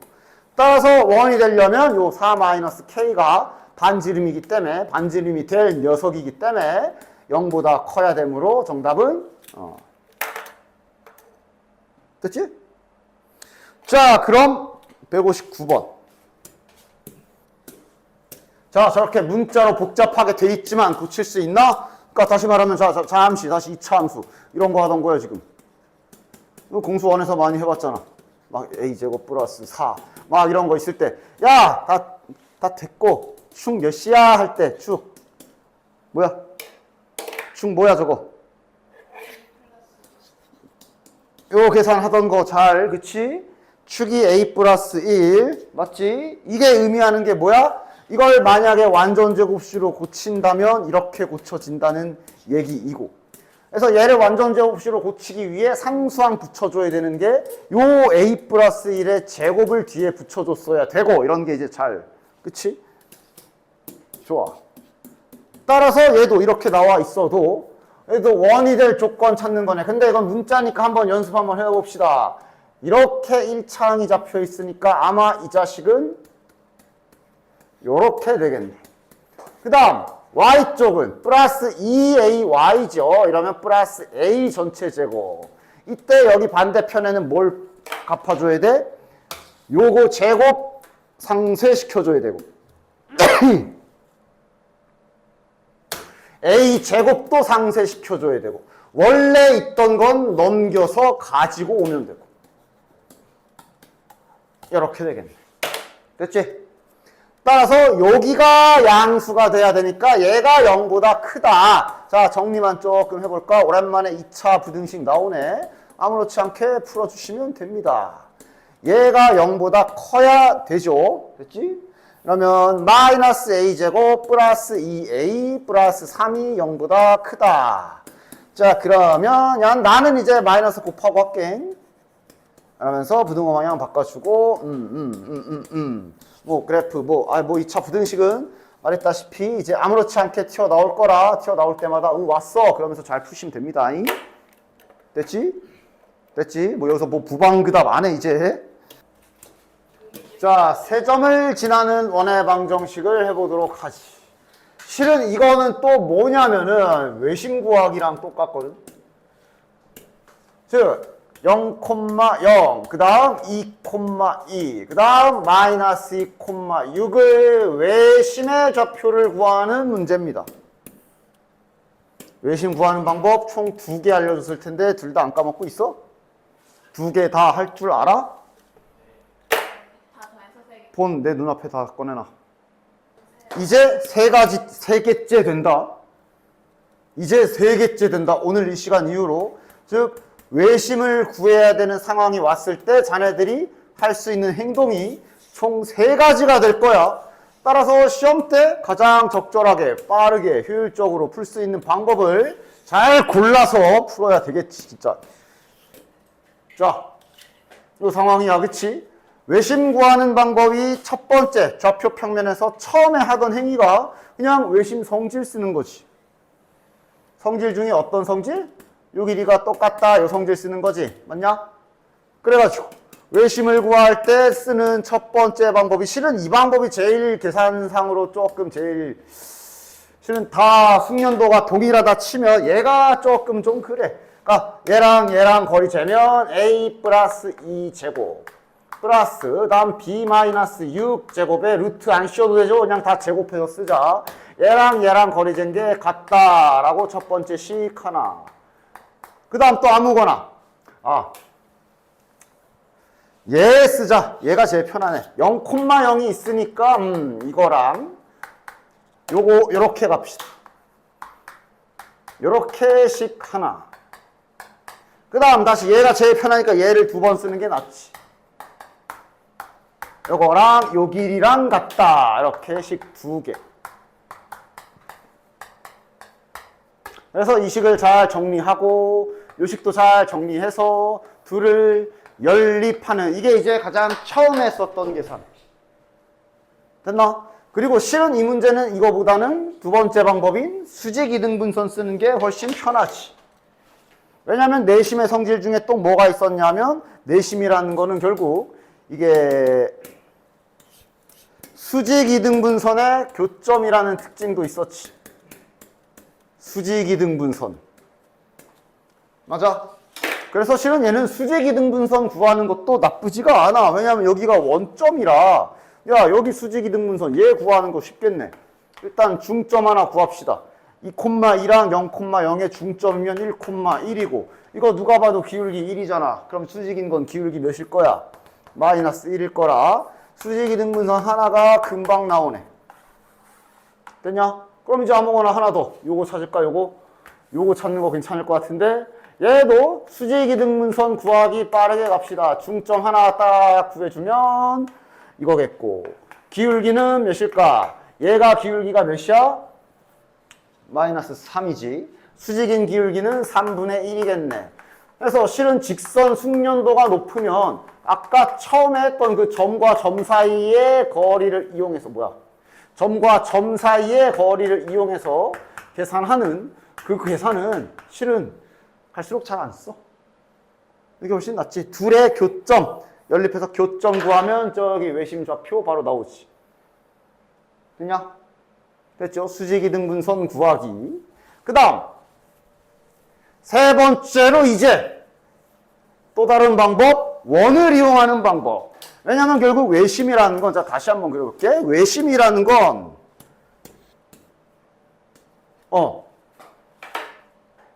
따라서 원이 되려면 요 4 마이너스 k가 반지름이기 때문에 반지름이 될 녀석이기 때문에 0보다 커야 되므로 정답은 됐지? 자, 그럼 159번. 자, 저렇게 문자로 복잡하게 돼 있지만 고칠 수 있나? 그러니까 다시 말하면 잠시 다시 2차 함수 이런 거 하던 거야 지금. 공수원에서 많이 해봤잖아. 막 a제곱 플러스 4 막 이런 거 있을 때 야, 다 됐고 축 몇 시야 할 때 축 뭐야? 축 뭐야 저거? 요 계산하던 거 잘, 그치? 축이 a 플러스 1 맞지? 이게 의미하는 게 뭐야? 이걸 만약에 완전 제곱식으로 고친다면 이렇게 고쳐진다는 얘기이고, 그래서 얘를 완전 제곱식으로 고치기 위해 상수항 붙여줘야 되는 게 요 a 플러스 1의 제곱을 뒤에 붙여줬어야 되고, 이런 게 이제 잘, 그치? 좋아. 따라서 얘도 이렇게 나와 있어도 얘도 원이 될 조건 찾는 거네. 근데 이건 문자니까 한번 연습 한번 해봅시다. 이렇게 1차항이 잡혀 있으니까 아마 이 자식은 요렇게 되겠네. 그 다음 y쪽은 플러스 2ay죠. 이러면 플러스 a 전체 제곱. 이때 여기 반대편에는 뭘 갚아줘야 돼? 요거 제곱 상쇄시켜줘야 되고 a 제곱도 상쇄시켜줘야 되고 원래 있던 건 넘겨서 가지고 오면 되고 이렇게 되겠네. 됐지? 따라서 여기가 양수가 돼야 되니까 얘가 0보다 크다. 자, 정리만 조금 해볼까? 오랜만에 2차 부등식 나오네. 아무렇지 않게 풀어주시면 됩니다. 얘가 0보다 커야 되죠. 됐지? 그러면 마이너스 a제곱 플러스 2a 플러스 3이 0보다 크다. 자, 그러면 나는 이제 마이너스 곱하고 할게. 그러면서 부등호 방향 바꿔주고 뭐 그래프 뭐 2차 부등식은 말했다시피 이제 아무렇지 않게 튀어나올 거라 튀어나올 때마다 왔어 그러면서 잘 푸시면 됩니다. 됐지? 됐지? 뭐 여기서 뭐 부방그답 안 해 이제. 자, 세 점을 지나는 원의 방정식을 해보도록 하지. 실은 이거는 또 뭐냐면은 외심구하기랑 똑같거든. 즉 0,0 그 다음 2,2 그 다음 마이너스 2,6을 외심의 좌표를 구하는 문제입니다. 외심 구하는 방법 총 2개 알려줬을 텐데 둘 다 안 까먹고 있어? 2개 다 할 줄 알아? 본 내 눈앞에 다 꺼내놔. 이제 3개째 된다. 이제 3개째 된다. 오늘 이 시간 이후로. 즉 외심을 구해야 되는 상황이 왔을 때 자네들이 할 수 있는 행동이 총 3가지가 될 거야. 따라서 시험 때 가장 적절하게 빠르게 효율적으로 풀 수 있는 방법을 잘 골라서 풀어야 되겠지 진짜. 자, 이 상황이야, 그치? 외심 구하는 방법이 첫 번째 좌표 평면에서 처음에 하던 행위가 그냥 외심 성질 쓰는 거지. 성질 중에 어떤 성질? 요 길이가 똑같다 요 성질 쓰는 거지. 맞냐? 그래가지고 외심을 구할 때 쓰는 첫 번째 방법이 실은 이 방법이 제일 계산상으로 조금 제일 실은 다 숙련도가 동일하다 치면 얘가 조금 좀 그래. 그러니까 얘랑 거리 재면 a 플러스 2제곱 플러스 다음 b 마이너스 6제곱에 루트 안 씌워도 되죠. 그냥 다 제곱해서 쓰자. 얘랑 거리 잰 게 같다라고 첫 번째 식 하나. 그 다음 또 아무거나. 얘 쓰자. 얘가 제일 편하네. 0,0이 있으니까 이거랑 요거 요렇게 갑시다. 요렇게씩 하나. 그 다음 다시 얘가 제일 편하니까 얘를 2번 쓰는 게 낫지. 요거랑 요 길이랑 같다. 이렇게씩 2개. 그래서 이 식을 잘 정리하고 요 식도 잘 정리해서 둘을 연립하는, 이게 이제 가장 처음에 썼던 계산. 됐나? 그리고 실은 이 문제는 이거보다는 두 번째 방법인 수직 이등분선 쓰는 게 훨씬 편하지. 왜냐하면 내심의 성질 중에 또 뭐가 있었냐면, 내심이라는 거는 결국 이게 수직 이등분선의 교점이라는 특징도 있었지. 수직 이등분선. 맞아? 그래서 실은 얘는 수직 이등분선 구하는 것도 나쁘지가 않아. 왜냐하면 여기가 원점이라. 야, 여기 수직 이등분선 얘 구하는 거 쉽겠네. 일단 중점 하나 구합시다. 2,2랑 0,0의 중점이면 1,1이고 이거 누가 봐도 기울기 1이잖아. 그럼 수직인 건 기울기 몇일 거야? 마이너스 1일 거라. 수직 이등분선 하나가 금방 나오네. 됐냐? 그럼 이제 아무거나 하나 더. 요거 찾을까? 요거 찾는 거 괜찮을 것 같은데, 얘도 수직 이등분선 구하기 빠르게 갑시다. 중점 하나 딱 구해주면 이거겠고, 기울기는 몇일까? 얘가 기울기가 몇이야? 마이너스 3이지. 수직인 기울기는 3분의 1이겠네. 그래서 실은 직선 숙련도가 높으면 아까 처음에 했던 그 점과 점 사이의 거리를 이용해서, 점과 점 사이의 거리를 이용해서 계산하는 그 계산은 실은 갈수록 잘 안 써. 이게 훨씬 낫지. 둘의 교점, 연립해서 교점 구하면 저기 외심 좌표 바로 나오지. 됐냐? 됐죠? 수직 이등분선 구하기. 그 다음 세 번째로 이제 또 다른 방법, 원을 이용하는 방법. 왜냐하면 결국 외심이라는 건, 자 다시 한번 그려볼게. 외심이라는 건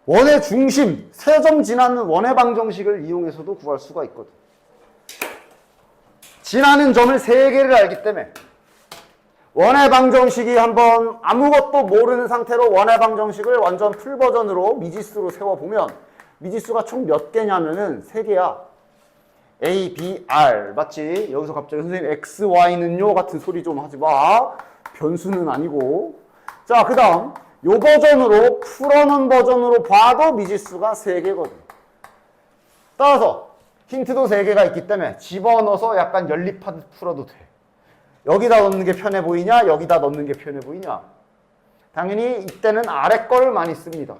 원의 중심, 세 점 지나는 원의 방정식을 이용해서도 구할 수가 있거든. 지나는 점을 세 개를 알기 때문에 원의 방정식이 한번 아무것도 모르는 상태로 원의 방정식을 완전 풀 버전으로 미지수로 세워보면 미지수가 총 몇 개냐면은 3개야. A, B, R. 맞지? 여기서 갑자기 선생님 X, Y는요? 같은 소리 좀 하지 마. 변수는 아니고. 자, 그 다음 요 버전으로, 풀어놓은 버전으로 봐도 미지수가 3개거든. 따라서 힌트도 3개가 있기 때문에 집어넣어서 약간 연립하듯 풀어도 돼. 여기다 넣는 게 편해 보이냐? 여기다 넣는 게 편해 보이냐? 당연히 이때는 아래 거를 많이 씁니다.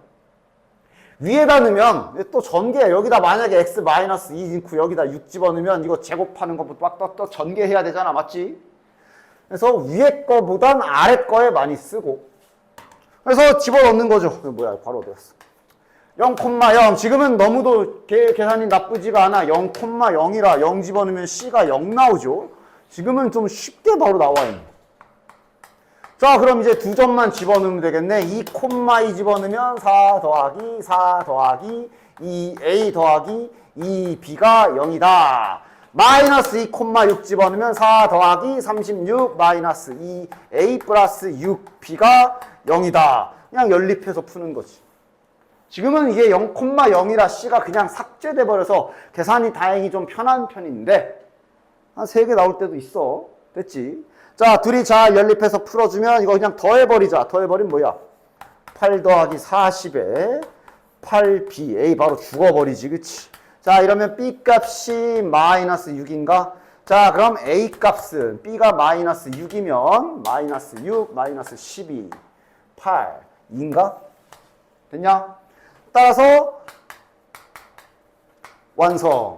위에다 넣으면 또 전개, 여기다 만약에 x-2 넣고 여기다 6 집어넣으면 이거 제곱하는 것부터 또 전개해야 되잖아. 맞지? 그래서 위에 거보단 아래 거에 많이 쓰고, 그래서 집어넣는 거죠. 뭐야, 바로 어디였어? 0,0. 지금은 너무도 계산이 나쁘지가 않아. 0,0이라 0 집어넣으면 C가 0 나오죠. 지금은 좀 쉽게 바로 나와 있네. 자, 그럼 이제 2점만 집어넣으면 되겠네. 2,2 집어넣으면 4 더하기 4 더하기 2A 더하기 2B가 0이다. 마이너스 2,6 집어넣으면 4 더하기 36 마이너스 2A 플러스 6B가 0이다. 그냥 연립해서 푸는 거지. 지금은 이게 0,0이라 C가 그냥 삭제돼 버려서 계산이 다행히 좀 편한 편인데 한 3개 나올 때도 있어. 됐지? 자, 둘이 잘 연립해서 풀어주면 이거 그냥 더해버리자. 더해버리면 뭐야? 8 더하기 40에 8BA 바로 죽어버리지. 그치? 자, 이러면 B 값이 마이너스 6인가? 자, 그럼 A 값은 B가 마이너스 6이면 마이너스 6, 마이너스 12, 8인가? 됐냐? 따라서 완성.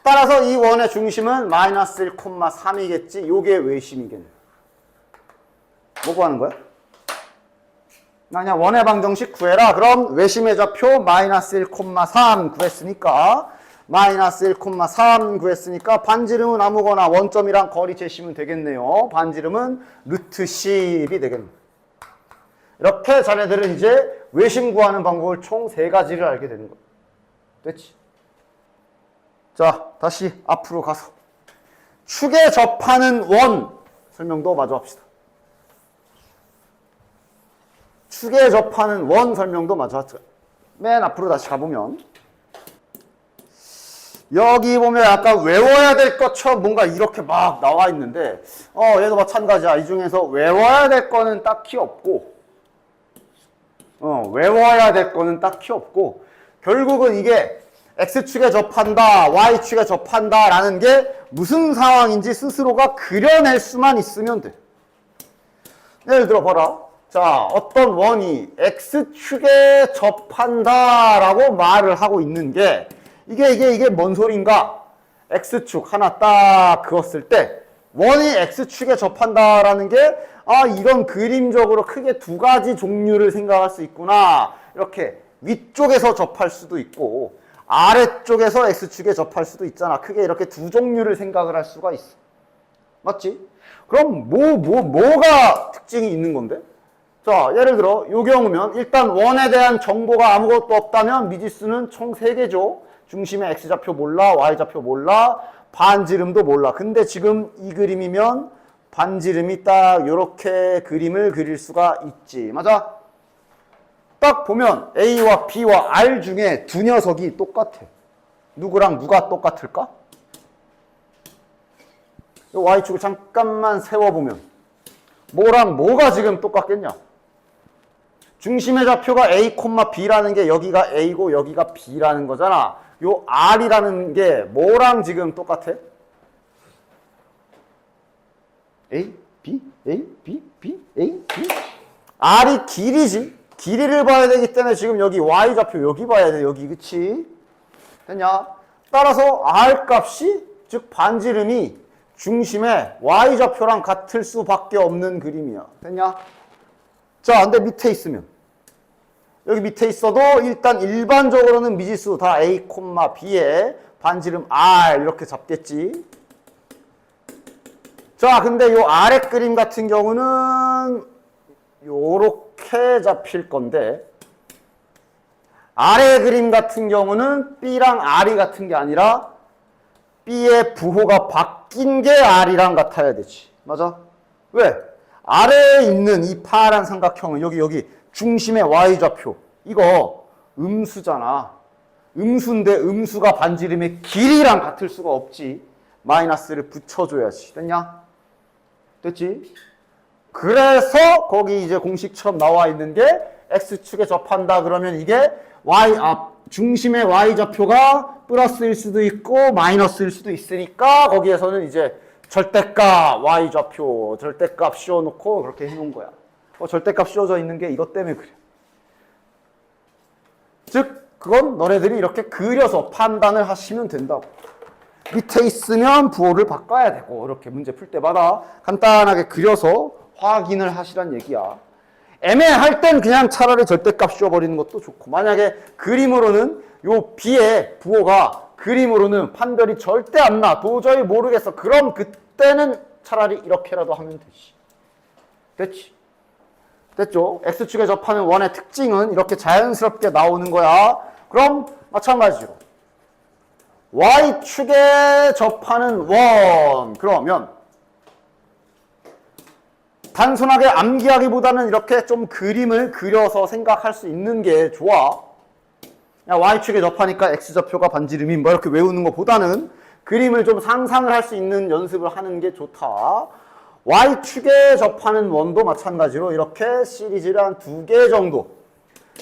따라서 이 원의 중심은 마이너스 1,3이겠지. 요게 외심이겠네. 뭐 구하는 거야? 그냥 원의 방정식 구해라. 그럼 외심의 좌표 마이너스 1,3 구했으니까 마이너스 1,3 구했으니까 반지름은 아무거나 원점이랑 거리 재시면 되겠네요. 반지름은 루트 10이 되겠네. 이렇게 자네들은 이제 외심 구하는 방법을 총 3가지를 알게 되는 거야. 됐지? 자, 다시 앞으로 가서 축에 접하는 원 설명도 마저 합시다. 축에 접하는 원 설명도 마저 합시다. 맨 앞으로 다시 가보면 여기 보면 약간 외워야 될 것처럼 뭔가 이렇게 막 나와 있는데 얘도 마찬가지야. 이 중에서 외워야 될 거는 딱히 없고 외워야 될 거는 딱히 없고 결국은 이게 X축에 접한다, Y축에 접한다 라는 게 무슨 상황인지 스스로가 그려낼 수만 있으면 돼. 예를 들어 봐라. 자, 어떤 원이 X축에 접한다 라고 말을 하고 있는 게 이게 뭔 소린가? X축 하나 딱 그었을 때 원이 X축에 접한다라는 게 이런 그림적으로 크게 2가지 종류를 생각할 수 있구나. 이렇게 위쪽에서 접할 수도 있고 아래쪽에서 X축에 접할 수도 있잖아. 크게 이렇게 2 종류를 생각을 할 수가 있어. 맞지? 그럼 뭐가 특징이 있는 건데? 자, 예를 들어 이 경우면 일단 원에 대한 정보가 아무것도 없다면 미지수는 총 3개죠. 중심의 X좌표 몰라, Y좌표 몰라, 반지름도 몰라. 근데 지금 이 그림이면 반지름이 딱 이렇게 그림을 그릴 수가 있지. 맞아? 딱 보면 A와 B와 R 중에 2 녀석이 똑같아. 누구랑 누가 똑같을까? 이 Y축을 잠깐만 세워보면 뭐랑 뭐가 지금 똑같겠냐? 중심의 좌표가 A, B라는 게 여기가 A고 여기가 B라는 거잖아. 요 R이라는 게 뭐랑 지금 똑같아? A, B, A, B, B, A, B. R이 길이지. 길이를 봐야 되기 때문에 지금 여기 Y좌표 여기 봐야 돼. 여기 그치? 됐냐? 따라서 R 값이 즉 반지름이 중심의 Y좌표랑 같을 수밖에 없는 그림이야. 됐냐? 자, 근데 밑에 있으면 여기 밑에 있어도 일단 일반적으로는 미지수 다 A, B에 반지름 R 이렇게 잡겠지. 자, 근데 요 아래 그림 같은 경우는 요렇게 잡힐 건데 아래 그림 같은 경우는 B랑 R이 같은 게 아니라 B의 부호가 바뀐 게 R이랑 같아야 되지. 맞아? 왜? 아래에 있는 이 파란 삼각형은 여기 중심의 Y좌표 이거 음수잖아. 음수인데 음수가 반지름의 길이랑 같을 수가 없지. 마이너스를 붙여줘야지. 됐냐? 됐지? 그래서 거기 이제 공식처럼 나와 있는 게 X축에 접한다 그러면 이게 중심의 Y좌표가 플러스일 수도 있고 마이너스일 수도 있으니까 거기에서는 이제 절대값 Y좌표 절대값 씌워놓고 그렇게 해놓은 거야. 절대값 씌워져 있는 게 이것 때문에 그래. 즉 그건 너네들이 이렇게 그려서 판단을 하시면 된다고. 밑에 있으면 부호를 바꿔야 되고 이렇게 문제 풀 때마다 간단하게 그려서 확인을 하시란 얘기야. 애매할 땐 그냥 차라리 절대값 씌워버리는 것도 좋고 만약에 그림으로는 요 B의 부호가 그림으로는 판별이 절대 안 나. 도저히 모르겠어. 그럼 그때는 차라리 이렇게라도 하면 되지. 됐지? 됐죠? X축에 접하는 원의 특징은 이렇게 자연스럽게 나오는 거야. 그럼 마찬가지로 Y축에 접하는 원 그러면 단순하게 암기하기보다는 이렇게 좀 그림을 그려서 생각할 수 있는 게 좋아. Y축에 접하니까 X좌표가 반지름이 뭐 이렇게 외우는 것보다는 그림을 좀 상상을 할 수 있는 연습을 하는 게 좋다. Y축에 접하는 원도 마찬가지로 이렇게 시리즈를 한 2개 정도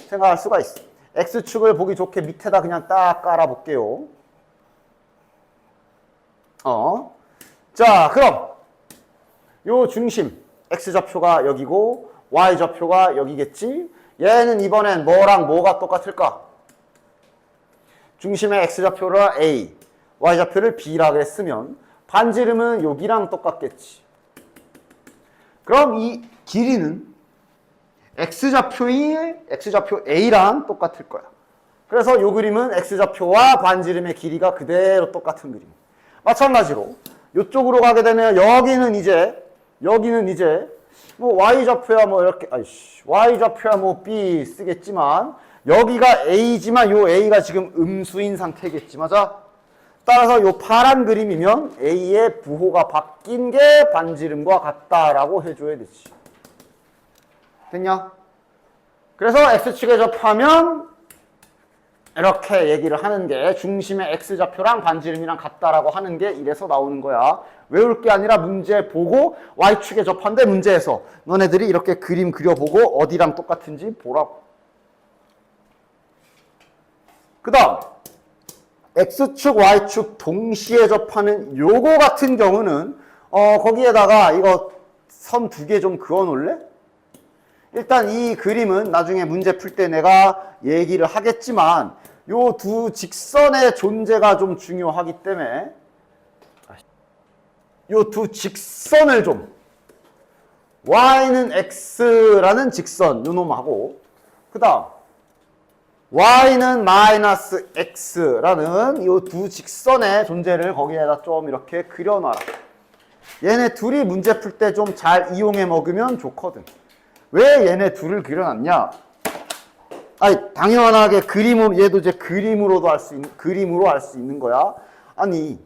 생각할 수가 있어. X축을 보기 좋게 밑에다 그냥 딱 깔아볼게요. 자, 그럼 요 중심 X좌표가 여기고 Y좌표가 여기겠지? 얘는 이번엔 뭐랑 뭐가 똑같을까? 중심의 X좌표를 A, Y좌표를 B라고 했으면 반지름은 여기랑 똑같겠지. 그럼 이 길이는 X좌표 A랑 똑같을 거야. 그래서 이 그림은 X좌표와 반지름의 길이가 그대로 똑같은 그림. 마찬가지로 이쪽으로 가게 되면 여기는 이제 뭐 y좌표야 뭐 이렇게 y좌표야 뭐 b 쓰겠지만 여기가 a지만 요 a가 지금 음수인 상태겠지. 맞아? 따라서 요 파란 그림이면 a의 부호가 바뀐 게 반지름과 같다라고 해줘야 되지. 됐냐? 그래서 x축에 접하면 이렇게 얘기를 하는 게 중심의 x좌표랑 반지름이랑 같다라고 하는 게 이래서 나오는 거야. 외울 게 아니라 문제 보고 y축에 접한데 문제에서 너네들이 이렇게 그림 그려보고 어디랑 똑같은지 보라고. 그 다음 x축, y축 동시에 접하는 요거 같은 경우는 거기에다가 이거 선 두 개 좀 그어 놓을래? 일단 이 그림은 나중에 문제 풀 때 내가 얘기를 하겠지만 요 두 직선의 존재가 좀 중요하기 때문에 요 두 직선을 좀 y는 x라는 직선 요놈하고 그 다음 y는 마이너스 x라는 요 두 직선의 존재를 거기에다 좀 이렇게 그려놔라. 얘네 둘이 문제 풀 때 좀 잘 이용해 먹으면 좋거든. 왜 얘네 둘을 그려놨냐? 아니 당연하게 그림으로 얘도 이제 그림으로 할 수 있는 거야. 아니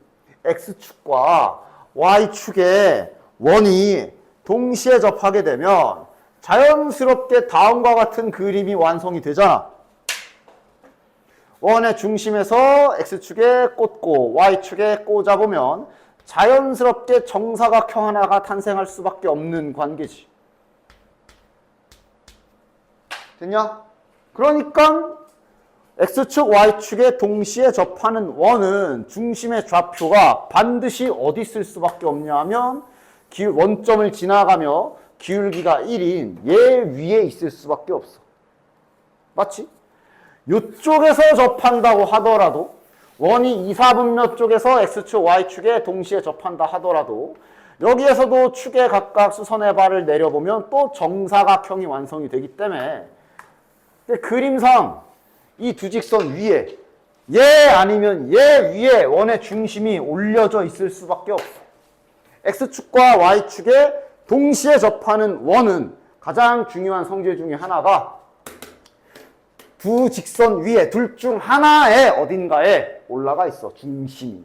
x축과 y축의 원이 동시에 접하게 되면 자연스럽게 다음과 같은 그림이 완성이 되잖아. 원의 중심에서 x축에 꽂고 y축에 꽂아보면 자연스럽게 정사각형 하나가 탄생할 수밖에 없는 관계지. 됐냐? 그러니까 x축, y축에 동시에 접하는 원은 중심의 좌표가 반드시 어디 있을 수밖에 없냐 하면 원점을 지나가며 기울기가 1인 얘 위에 있을 수밖에 없어. 맞지? 이쪽에서 접한다고 하더라도 원이 2, 4분면 쪽에서 x축, y축에 동시에 접한다 하더라도 여기에서도 축에 각각 수선의 발을 내려보면 또 정사각형이 완성이 되기 때문에 그림상 이 두 직선 위에 얘 아니면 얘 위에 원의 중심이 올려져 있을 수밖에 없어. x축과 y축에 동시에 접하는 원은 가장 중요한 성질 중에 하나가 두 직선 위에 둘 중 하나에 어딘가에 올라가 있어. 중심이.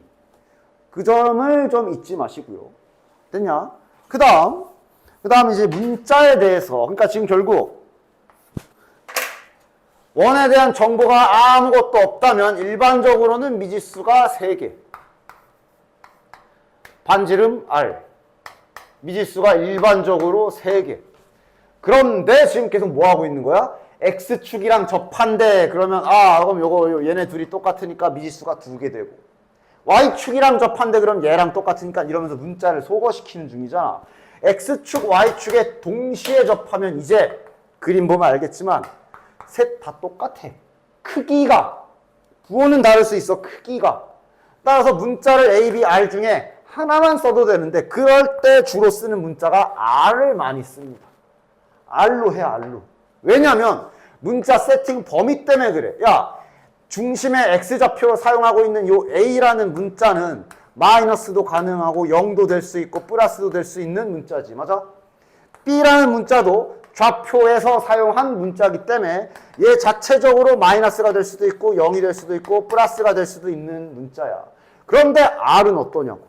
그 점을 좀 잊지 마시고요. 됐냐? 그 다음 이제 문자에 대해서 그러니까 지금 결국 원에 대한 정보가 아무것도 없다면 일반적으로는 미지수가 3개. 반지름 R. 미지수가 일반적으로 3개. 그런데 지금 계속 뭐 하고 있는 거야? x축이랑 접한대. 그러면 그럼 요거 얘네 둘이 똑같으니까 미지수가 2개 되고 y축이랑 접한대. 그럼 얘랑 똑같으니까 이러면서 문자를 소거시키는 중이잖아. x축, y축에 동시에 접하면 이제 그림 보면 알겠지만 셋 다 똑같아. 크기가 부호는 다를 수 있어. 크기가. 따라서 문자를 A, B, R 중에 하나만 써도 되는데 그럴 때 주로 쓰는 문자가 R을 많이 씁니다. R로 해. R로. 왜냐면 문자 세팅 범위 때문에 그래. 야, 중심의 x좌표로 사용하고 있는 요 A라는 문자는 마이너스도 가능하고 0도 될 수 있고 플러스도 될 수 있는 문자지. 맞아? B라는 문자도 좌표에서 사용한 문자이기 때문에 얘 자체적으로 마이너스가 될 수도 있고 0이 될 수도 있고 플러스가 될 수도 있는 문자야. 그런데 R은 어떠냐고.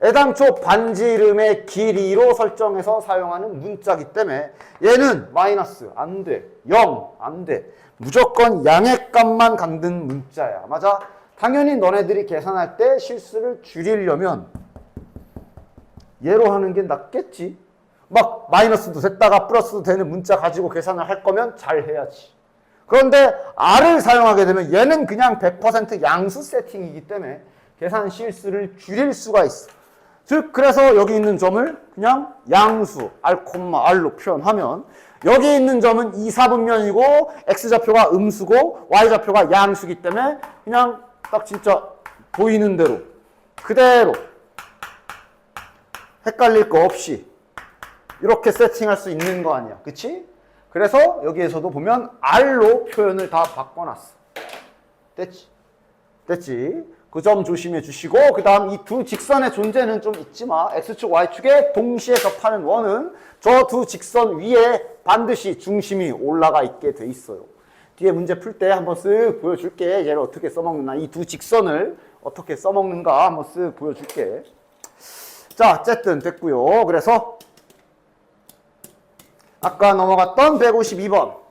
애당초 반지름의 길이로 설정해서 사용하는 문자이기 때문에 얘는 마이너스 안 돼. 0 안 돼. 무조건 양의 값만 갖는 문자야. 맞아? 당연히 너네들이 계산할 때 실수를 줄이려면 얘로 하는 게 낫겠지. 막 마이너스도 됐다가 플러스도 되는 문자 가지고 계산을 할 거면 잘 해야지. 그런데 R을 사용하게 되면 얘는 그냥 100% 양수 세팅이기 때문에 계산 실수를 줄일 수가 있어. 즉 그래서 여기 있는 점을 그냥 양수 R,R로 표현하면 여기 있는 점은 2, 4분면이고 x좌표가 음수고 y좌표가 양수기 때문에 그냥 딱 진짜 보이는 대로 그대로 헷갈릴 거 없이 이렇게 세팅할 수 있는 거 아니야. 그치? 그래서 여기에서도 보면 R로 표현을 다 바꿔놨어. 됐지? 됐지? 그 점 조심해 주시고, 그 다음 이 두 직선의 존재는 좀 잊지 마. X축, Y축에 동시에 접하는 원은 저 두 직선 위에 반드시 중심이 올라가 있게 돼 있어요. 뒤에 문제 풀 때 한번 쓱 보여줄게. 얘를 어떻게 써먹는가. 이 두 직선을 어떻게 써먹는가 한번 쓱 보여줄게. 자, 어쨌든 됐고요. 그래서 아까 넘어갔던 152번.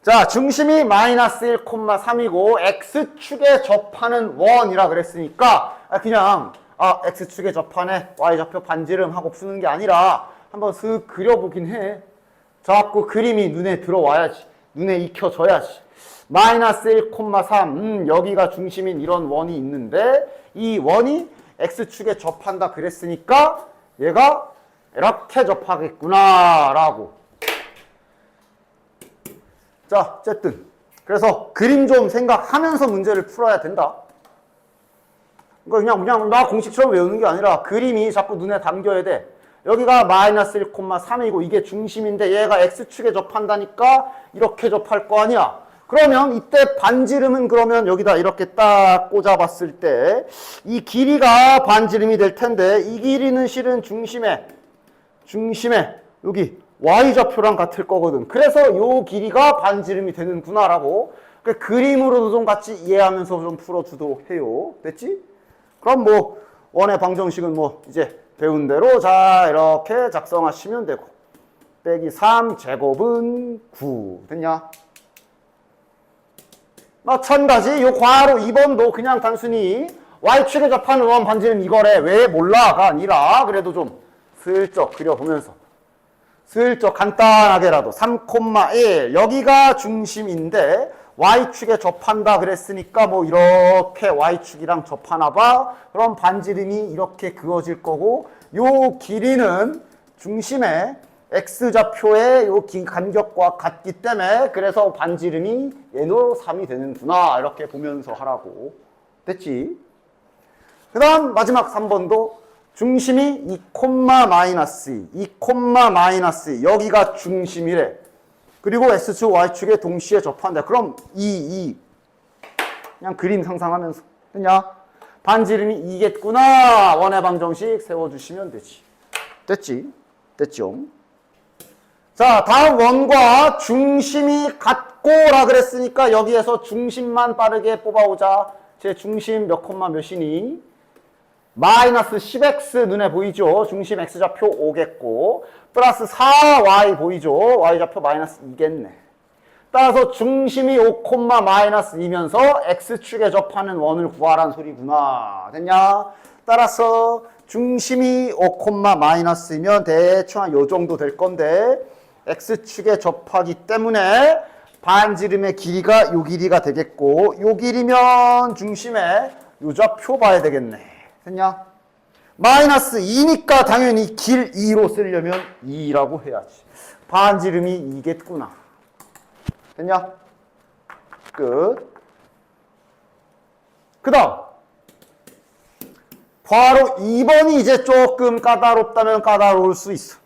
자, 중심이 마이너스 1,3이고 X축에 접하는 원이라 그랬으니까 그냥 X축에 접하네, Y좌표 반지름 하고 푸는 게 아니라 한번 슥 그려보긴 해. 자꾸 그림이 눈에 들어와야지. 눈에 익혀져야지. 마이너스 1,3 여기가 중심인 이런 원이 있는데 이 원이 X축에 접한다 그랬으니까 얘가 이렇게 접하겠구나 라고. 자, 어쨌든 그래서 그림 좀 생각하면서 문제를 풀어야 된다. 그러니까 그냥 나 공식처럼 외우는 게 아니라 그림이 자꾸 눈에 담겨야 돼. 여기가 마이너스 1,3이고 이게 중심인데 얘가 X축에 접한다니까 이렇게 접할 거 아니야. 그러면 이때 반지름은 그러면 여기다 이렇게 딱 꽂아봤을 때 이 길이가 반지름이 될 텐데 이 길이는 실은 중심에 여기 Y좌표랑 같을 거거든. 그래서 요 길이가 반지름이 되는구나라고 그림으로도 좀 같이 이해하면서 좀 풀어주도록 해요. 됐지? 그럼 뭐 원의 방정식은 뭐 이제 배운 대로 자 이렇게 작성하시면 되고 빼기 3 제곱은 9 됐냐? 마찬가지 요 괄호 2번도 그냥 단순히 Y축에 접하는 원 반지름 이거래. 왜 몰라가 아니라 그래도 좀 슬쩍 그려보면서 슬쩍 간단하게라도 3,1 여기가 중심인데 Y축에 접한다 그랬으니까 뭐 이렇게 Y축이랑 접하나 봐. 그럼 반지름이 이렇게 그어질 거고 요 길이는 중심의 X좌표의 요 긴 간격과 같기 때문에 그래서 반지름이 얘도 3이 되는구나 이렇게 보면서 하라고. 됐지? 그 다음 마지막 3번도 중심이 2,-2 여기가 중심이래. 그리고 X축, Y축에 동시에 접한다. 그럼 그냥 그림 상상하면서 됐냐? 반지름이 2겠구나. 원의 방정식 세워주시면 되지. 됐지? 됐죠? 자, 다음 원과 중심이 같고라 그랬으니까 여기에서 중심만 빠르게 뽑아오자. 제 중심 몇 콤마 몇이니? 마이너스 10x 눈에 보이죠? 중심 x좌표 5겠고 플러스 4y 보이죠? y좌표 마이너스 2겠네. 따라서 중심이 5, 마이너스 2면서 x축에 접하는 원을 구하라는 소리구나. 됐냐? 따라서 중심이 5, 마이너스이면 대충 한 요 정도 될 건데 x축에 접하기 때문에 반지름의 길이가 요 길이가 되겠고 요 길이면 중심의 요 좌표 봐야 되겠네. 됐냐? 마이너스 2니까 당연히 길 2로 쓰려면 2라고 해야지. 반지름이 2겠구나. 됐냐? 끝. 그 다음 바로 2번이 이제 조금 까다롭다면 까다로울 수 있어.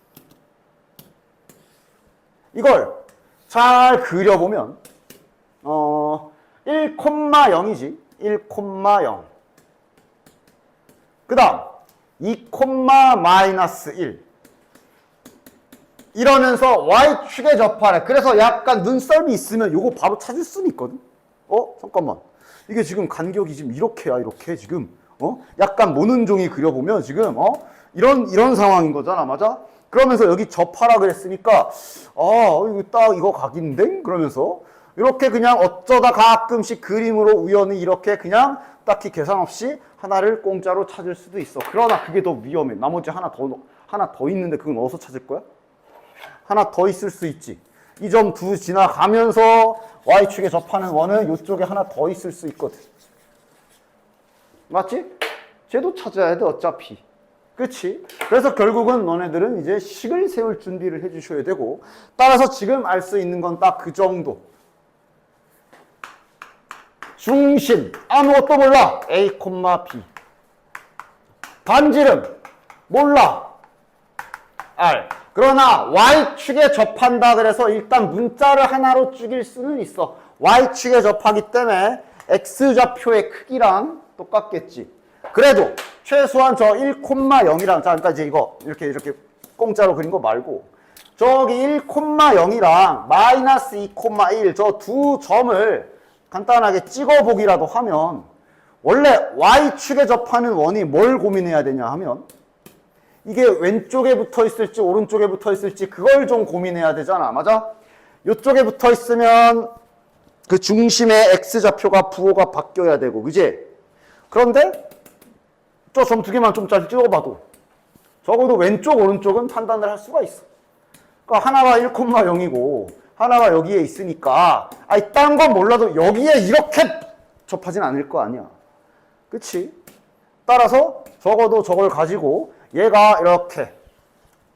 이걸 잘 그려보면 1,0이지. 1,0. 그 다음 2, 마이너스 1 이러면서 Y축에 접하래. 그래서 약간 눈썰미 있으면 요거 바로 찾을 수는 있거든. 잠깐만. 이게 지금 간격이 지금 이렇게야. 이렇게 지금 약간 모는 종이 그려보면 지금 이런 상황인 거잖아. 맞아? 그러면서 여기 접하라 그랬으니까 이거 딱 이거 각인데? 그러면서 이렇게 그냥 어쩌다 가끔씩 그림으로 우연히 이렇게 그냥 딱히 계산 없이 하나를 공짜로 찾을 수도 있어. 그러나 그게 더 위험해. 나머지 하나 더 있는데 그건 어디서 찾을 거야? 하나 더 있을 수 있지. 이 점 두 지나가면서 Y축에 접하는 원은 이쪽에 하나 더 있을 수 있거든. 맞지? 쟤도 찾아야 돼 어차피. 그치? 그래서 결국은 너네들은 이제 식을 세울 준비를 해주셔야 되고 따라서 지금 알 수 있는 건 딱 그 정도. 중심 아무것도 몰라. A, B. 반지름 몰라. R. 그러나 Y축에 접한다 그래서 일단 문자를 하나로 죽일 수는 있어. Y축에 접하기 때문에 x좌표의 크기랑 똑같겠지. 그래도 최소한 저 1,0이랑 자, 그러니까 이제 이거 이렇게 공짜로 그린 거 말고 저기 1,0이랑 마이너스 2,1 저 두 점을 간단하게 찍어보기라도 하면 원래 y축에 접하는 원이 뭘 고민해야 되냐 하면 이게 왼쪽에 붙어 있을지 오른쪽에 붙어 있을지 그걸 좀 고민해야 되잖아. 맞아? 이쪽에 붙어 있으면 그 중심의 x좌표가 부호가 바뀌어야 되고 그지? 그런데 저 점 두 개만 좀 잘 찍어봐도 적어도 왼쪽 오른쪽은 판단을 할 수가 있어. 그러니까 하나가 1,0이고 하나가 여기에 있으니까 아니 딴 건 몰라도 여기에 이렇게 접하진 않을 거 아니야. 그치? 따라서 적어도 저걸 가지고 얘가 이렇게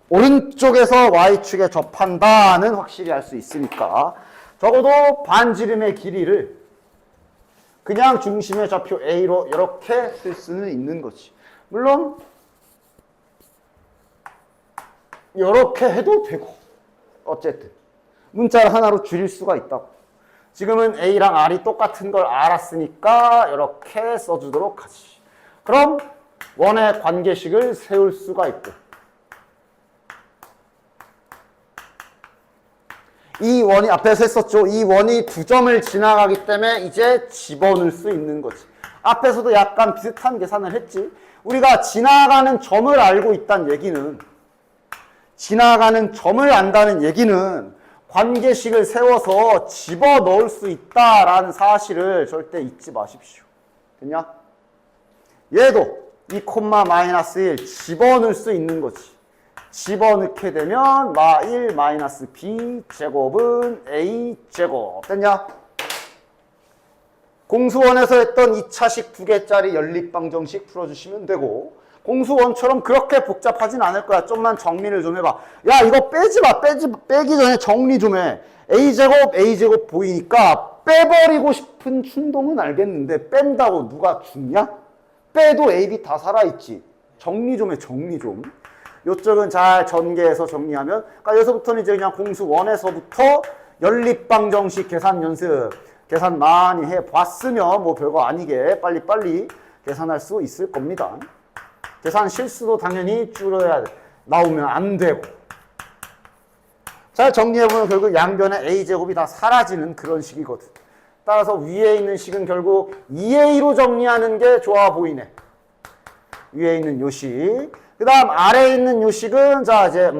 오른쪽에서 y축에 접한다는 확실히 알 수 있으니까 적어도 반지름의 길이를 그냥 중심의 좌표 A로 이렇게 쓸 수는 있는 거지. 물론 이렇게 해도 되고 어쨌든 문자를 하나로 줄일 수가 있다고. 지금은 A랑 R이 똑같은 걸 알았으니까 이렇게 써주도록 하지. 그럼 원의 관계식을 세울 수가 있고 이 원이 앞에서 했었죠. 이 원이 두 점을 지나가기 때문에 이제 집어넣을 수 있는 거지. 앞에서도 약간 비슷한 계산을 했지. 우리가 지나가는 점을 알고 있다는 얘기는 지나가는 점을 안다는 얘기는 관계식을 세워서 집어넣을 수 있다라는 사실을 절대 잊지 마십시오. 됐냐? 얘도 2,-1 집어넣을 수 있는 거지. 집어넣게 되면 마1 마이너스 b 제곱은 a 제곱. 됐냐? 공수원에서 했던 2차식 2개짜리 연립방정식 풀어주시면 되고 공수원처럼 그렇게 복잡하진 않을 거야. 좀만 정리를 좀 해봐. 야 이거 빼지 마. 빼기 전에 정리 좀 해. a제곱 보이니까 빼버리고 싶은 충동은 알겠는데 뺀다고 누가 죽냐? 빼도 a, b 다 살아있지. 정리 좀 해. 정리 좀. 요쪽은 잘 전개해서 정리하면 그러니까 여기서부터는 이제 그냥 공수원에서부터 연립방정식 계산 연습 계산 많이 해봤으면 뭐 별거 아니게 빨리빨리 계산할 수 있을 겁니다. 계산 실수도 당연히 줄여야 돼. 나오면 안 되고. 잘 정리해보면 결국 양변에 a제곱이 다 사라지는 그런 식이거든. 따라서 위에 있는 식은 결국 2a로 정리하는 게 좋아 보이네. 위에 있는 요 식. 그 다음 아래에 있는 요 식은 자 이제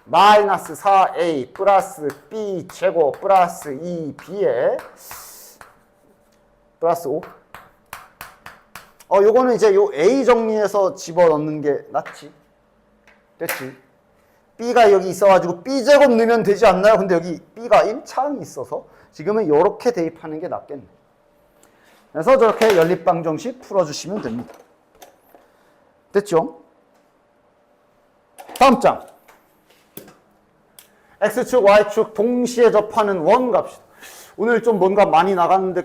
마이너스 4a 플러스 b 제곱 플러스 2b에 플러스 5. 요거는 이제 요 a 정리해서 집어넣는 게 낫지. 됐지. b가 여기 있어가지고 b 제곱 넣으면 되지 않나요? 근데 여기 b가 1차항이 있어서 지금은 요렇게 대입하는 게 낫겠네. 그래서 저렇게 연립방정식 풀어주시면 됩니다. 됐죠? 다음 장. X축, Y축 동시에 접하는 원 갑시다. 오늘 좀 뭔가 많이 나갔는데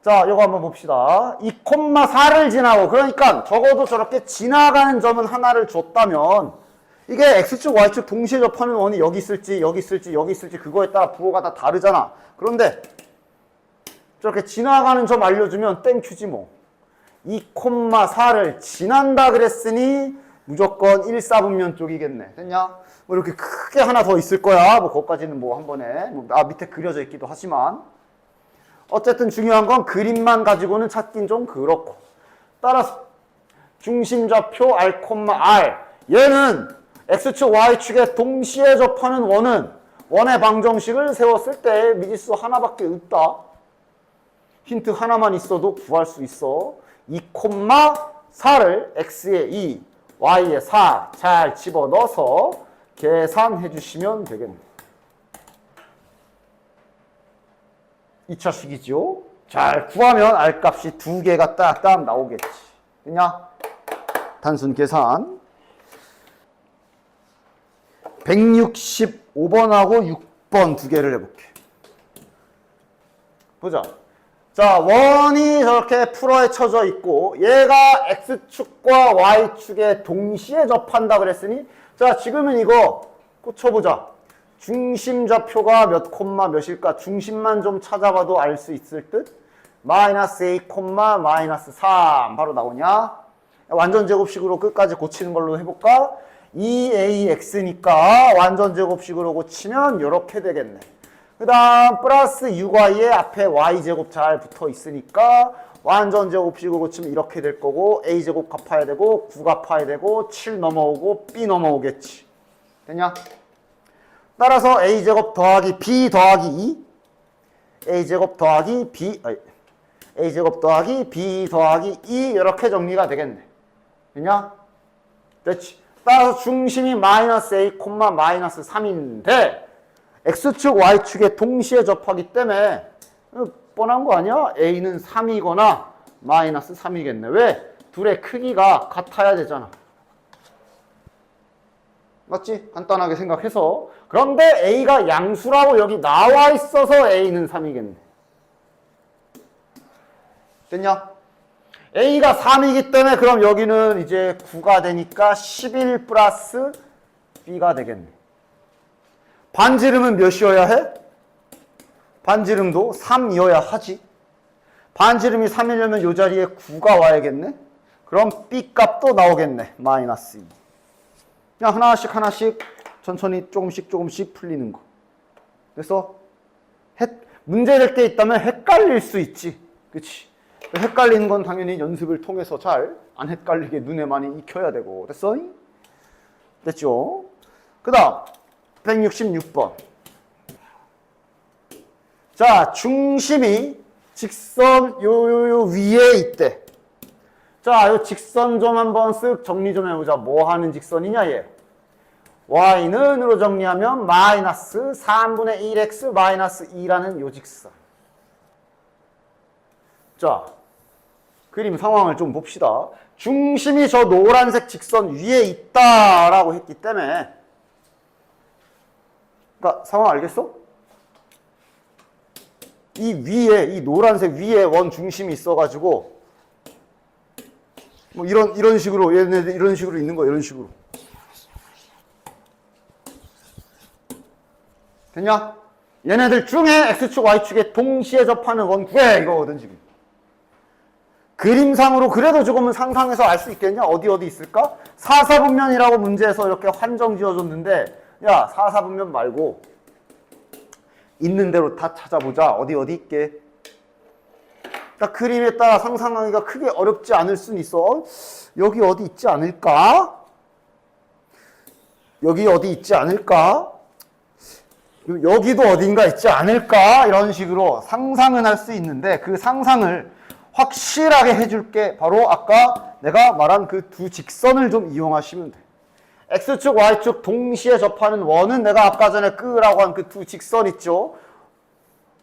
자, 이거 한번 봅시다. 2,4를 지나고, 그러니까 적어도 저렇게 지나가는 점은 하나를 줬다면 이게 X축, Y축 동시에 접하는 원이 여기 있을지, 여기 있을지, 여기 있을지 그거에 따라 부호가 다 다르잖아. 그런데 저렇게 지나가는 점 알려주면 땡큐지 뭐. 2,4를 지난다 그랬으니 무조건 1사분면 쪽이겠네. 됐냐? 뭐 이렇게 크게 하나 더 있을 거야. 뭐 그것까지는 뭐 한 번에 밑에 그려져 있기도 하지만 어쨌든 중요한 건 그림만 가지고는 찾긴 좀 그렇고. 따라서 중심좌표 R, R 얘는 X축, Y축에 동시에 접하는 원은 원의 방정식을 세웠을 때 미지수 하나밖에 없다. 힌트 하나만 있어도 구할 수 있어. 2,4를 X에 2, Y에 4 잘 집어넣어서 계산해 주시면 되겠네. 2차식이죠. 잘 구하면 R값이 두 개가 딱딱 나오겠지. 됐냐? 단순 계산. 165번하고 6번 두 개를 해볼게. 보자. 자, 원이 저렇게 풀어에 쳐져 있고 얘가 X축과 Y축에 동시에 접한다 그랬으니 자, 지금은 이거 꽂혀보자. 중심 좌표가 몇 콤마 몇일까? 중심만 좀 찾아봐도 알 수 있을 듯? 마이너스 A 콤마 마이너스 3 바로 나오냐? 완전 제곱식으로 끝까지 고치는 걸로 해볼까? 2AX니까 완전 제곱식으로 고치면 이렇게 되겠네. 그 다음 플러스 6Y에 앞에 Y제곱 잘 붙어 있으니까 완전 제곱식으로 고치면 이렇게 될 거고 A제곱 갚아야 되고 9 갚아야 되고 7 넘어오고 B 넘어오겠지. 됐냐? 따라서 A제곱 더하기 B 더하기 2 A제곱 더하기 B A제곱 더하기 B 더하기 2 이렇게 정리가 되겠네. 됐냐? 됐지? 따라서 중심이 마이너스 A 콤마 마이너스 3인데 X축 Y축에 동시에 접하기 때문에 뻔한 거 아니야? A는 3이거나 마이너스 3이겠네. 왜? 둘의 크기가 같아야 되잖아. 맞지? 간단하게 생각해서. 그런데 A가 양수라고 여기 나와 있어서 A는 3이겠네. 됐냐? A가 3이기 때문에 그럼 여기는 이제 9가 되니까 11 플러스 B가 되겠네. 반지름은 몇이어야 해? 반지름도 3이어야 하지. 반지름이 3이려면 이 자리에 9가 와야겠네. 그럼 B 값도 나오겠네. 마이너스 2. 그냥 하나씩 천천히 조금씩 풀리는 거. 그래서 문제 될 게 있다면 헷갈릴 수 있지. 그치? 헷갈리는 건 당연히 연습을 통해서 잘 안 헷갈리게 눈에 많이 익혀야 되고. 됐어? 됐죠? 그 다음 166번. 자, 중심이 직선 요 위에 있대. 자, 요 직선 좀 한번 쓱 정리 좀 해보자. 뭐 하는 직선이냐, 얘. Y는으로 정리하면 마이너스 3분의 1x 마이너스 2라는 요 직선. 자, 그림 상황을 좀 봅시다. 중심이 저 노란색 직선 위에 있다라고 했기 때문에, 그러니까 상황 알겠어? 이 위에, 이 노란색 위에 원 중심이 있어가지고, 뭐 이런 식으로, 얘네들 이런 식으로 있는 거야, 이런 식으로. 됐냐? 얘네들 중에 X축, Y축에 동시에 접하는 원 구해, 이거거든, 지금. 그림상으로 그래도 조금은 상상해서 알 수 있겠냐? 어디 있을까? 4사분면이라고 문제에서 이렇게 한정 지어줬는데, 야, 4사분면 말고, 있는 대로 다 찾아보자. 어디 있게. 딱 그림에 따라 상상하기가 크게 어렵지 않을 수는 있어. 여기 어디 있지 않을까? 여기 어디 있지 않을까? 여기도 어딘가 있지 않을까? 이런 식으로 상상은 할 수 있는데 그 상상을 확실하게 해줄 게 바로 아까 내가 말한 그 두 직선을 좀 이용하시면 돼. X축, Y축 동시에 접하는 원은 내가 아까 전에 끄라고 한 그 두 직선 있죠?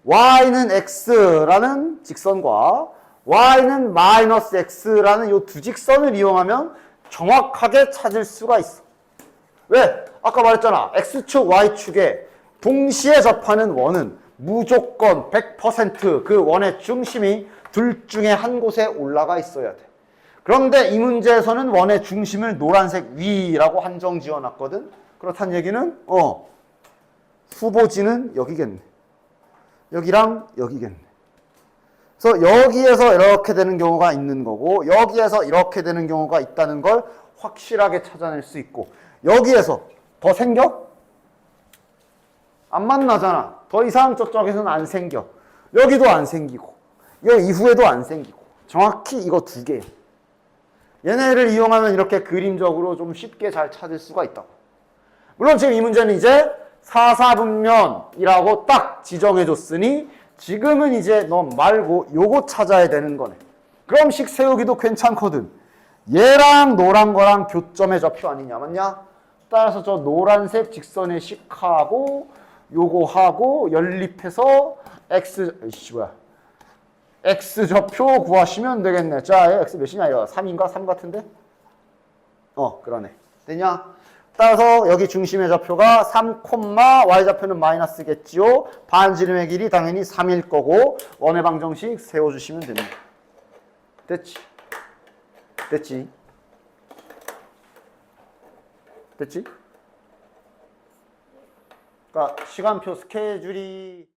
Y는 X라는 직선과 Y는 마이너스 X라는 이 두 직선을 이용하면 정확하게 찾을 수가 있어. 왜? 아까 말했잖아. X축, Y축에 동시에 접하는 원은 무조건 100% 그 원의 중심이 둘 중에 한 곳에 올라가 있어야 돼. 그런데 이 문제에서는 원의 중심을 노란색 위라고 한정 지어놨거든. 그렇다는 얘기는 후보지는 여기겠네. 여기랑 여기겠네. 그래서 여기에서 이렇게 되는 경우가 있는 거고 여기에서 이렇게 되는 경우가 있다는 걸 확실하게 찾아낼 수 있고 여기에서 더 생겨? 안 만나잖아. 더 이상 저쪽에서는 안 생겨. 여기도 안 생기고 여기 이후에도 안 생기고 정확히 이거 두 개. 얘네를 이용하면 이렇게 그림적으로 좀 쉽게 잘 찾을 수가 있다고. 물론 지금 이 문제는 이제 4사분면이라고 딱 지정해줬으니 지금은 이제 너 말고 요거 찾아야 되는 거네. 그럼 식 세우기도 괜찮거든. 얘랑 노란 거랑 교점의 좌표 아니냐, 맞냐? 따라서 저 노란색 직선의 식하고 요거 하고 연립해서 X 좌표 구하시면 되겠네. 자, X 몇이냐 이거? 3인가? 3 같은데? 그러네. 되냐? 따라서 여기 중심의 좌표가 3, Y좌표는 마이너스겠지요. 반지름의 길이 당연히 3일 거고 원의 방정식 세워주시면 됩니다. 됐지? 됐지? 됐지? 그러니까 시간표 스케줄이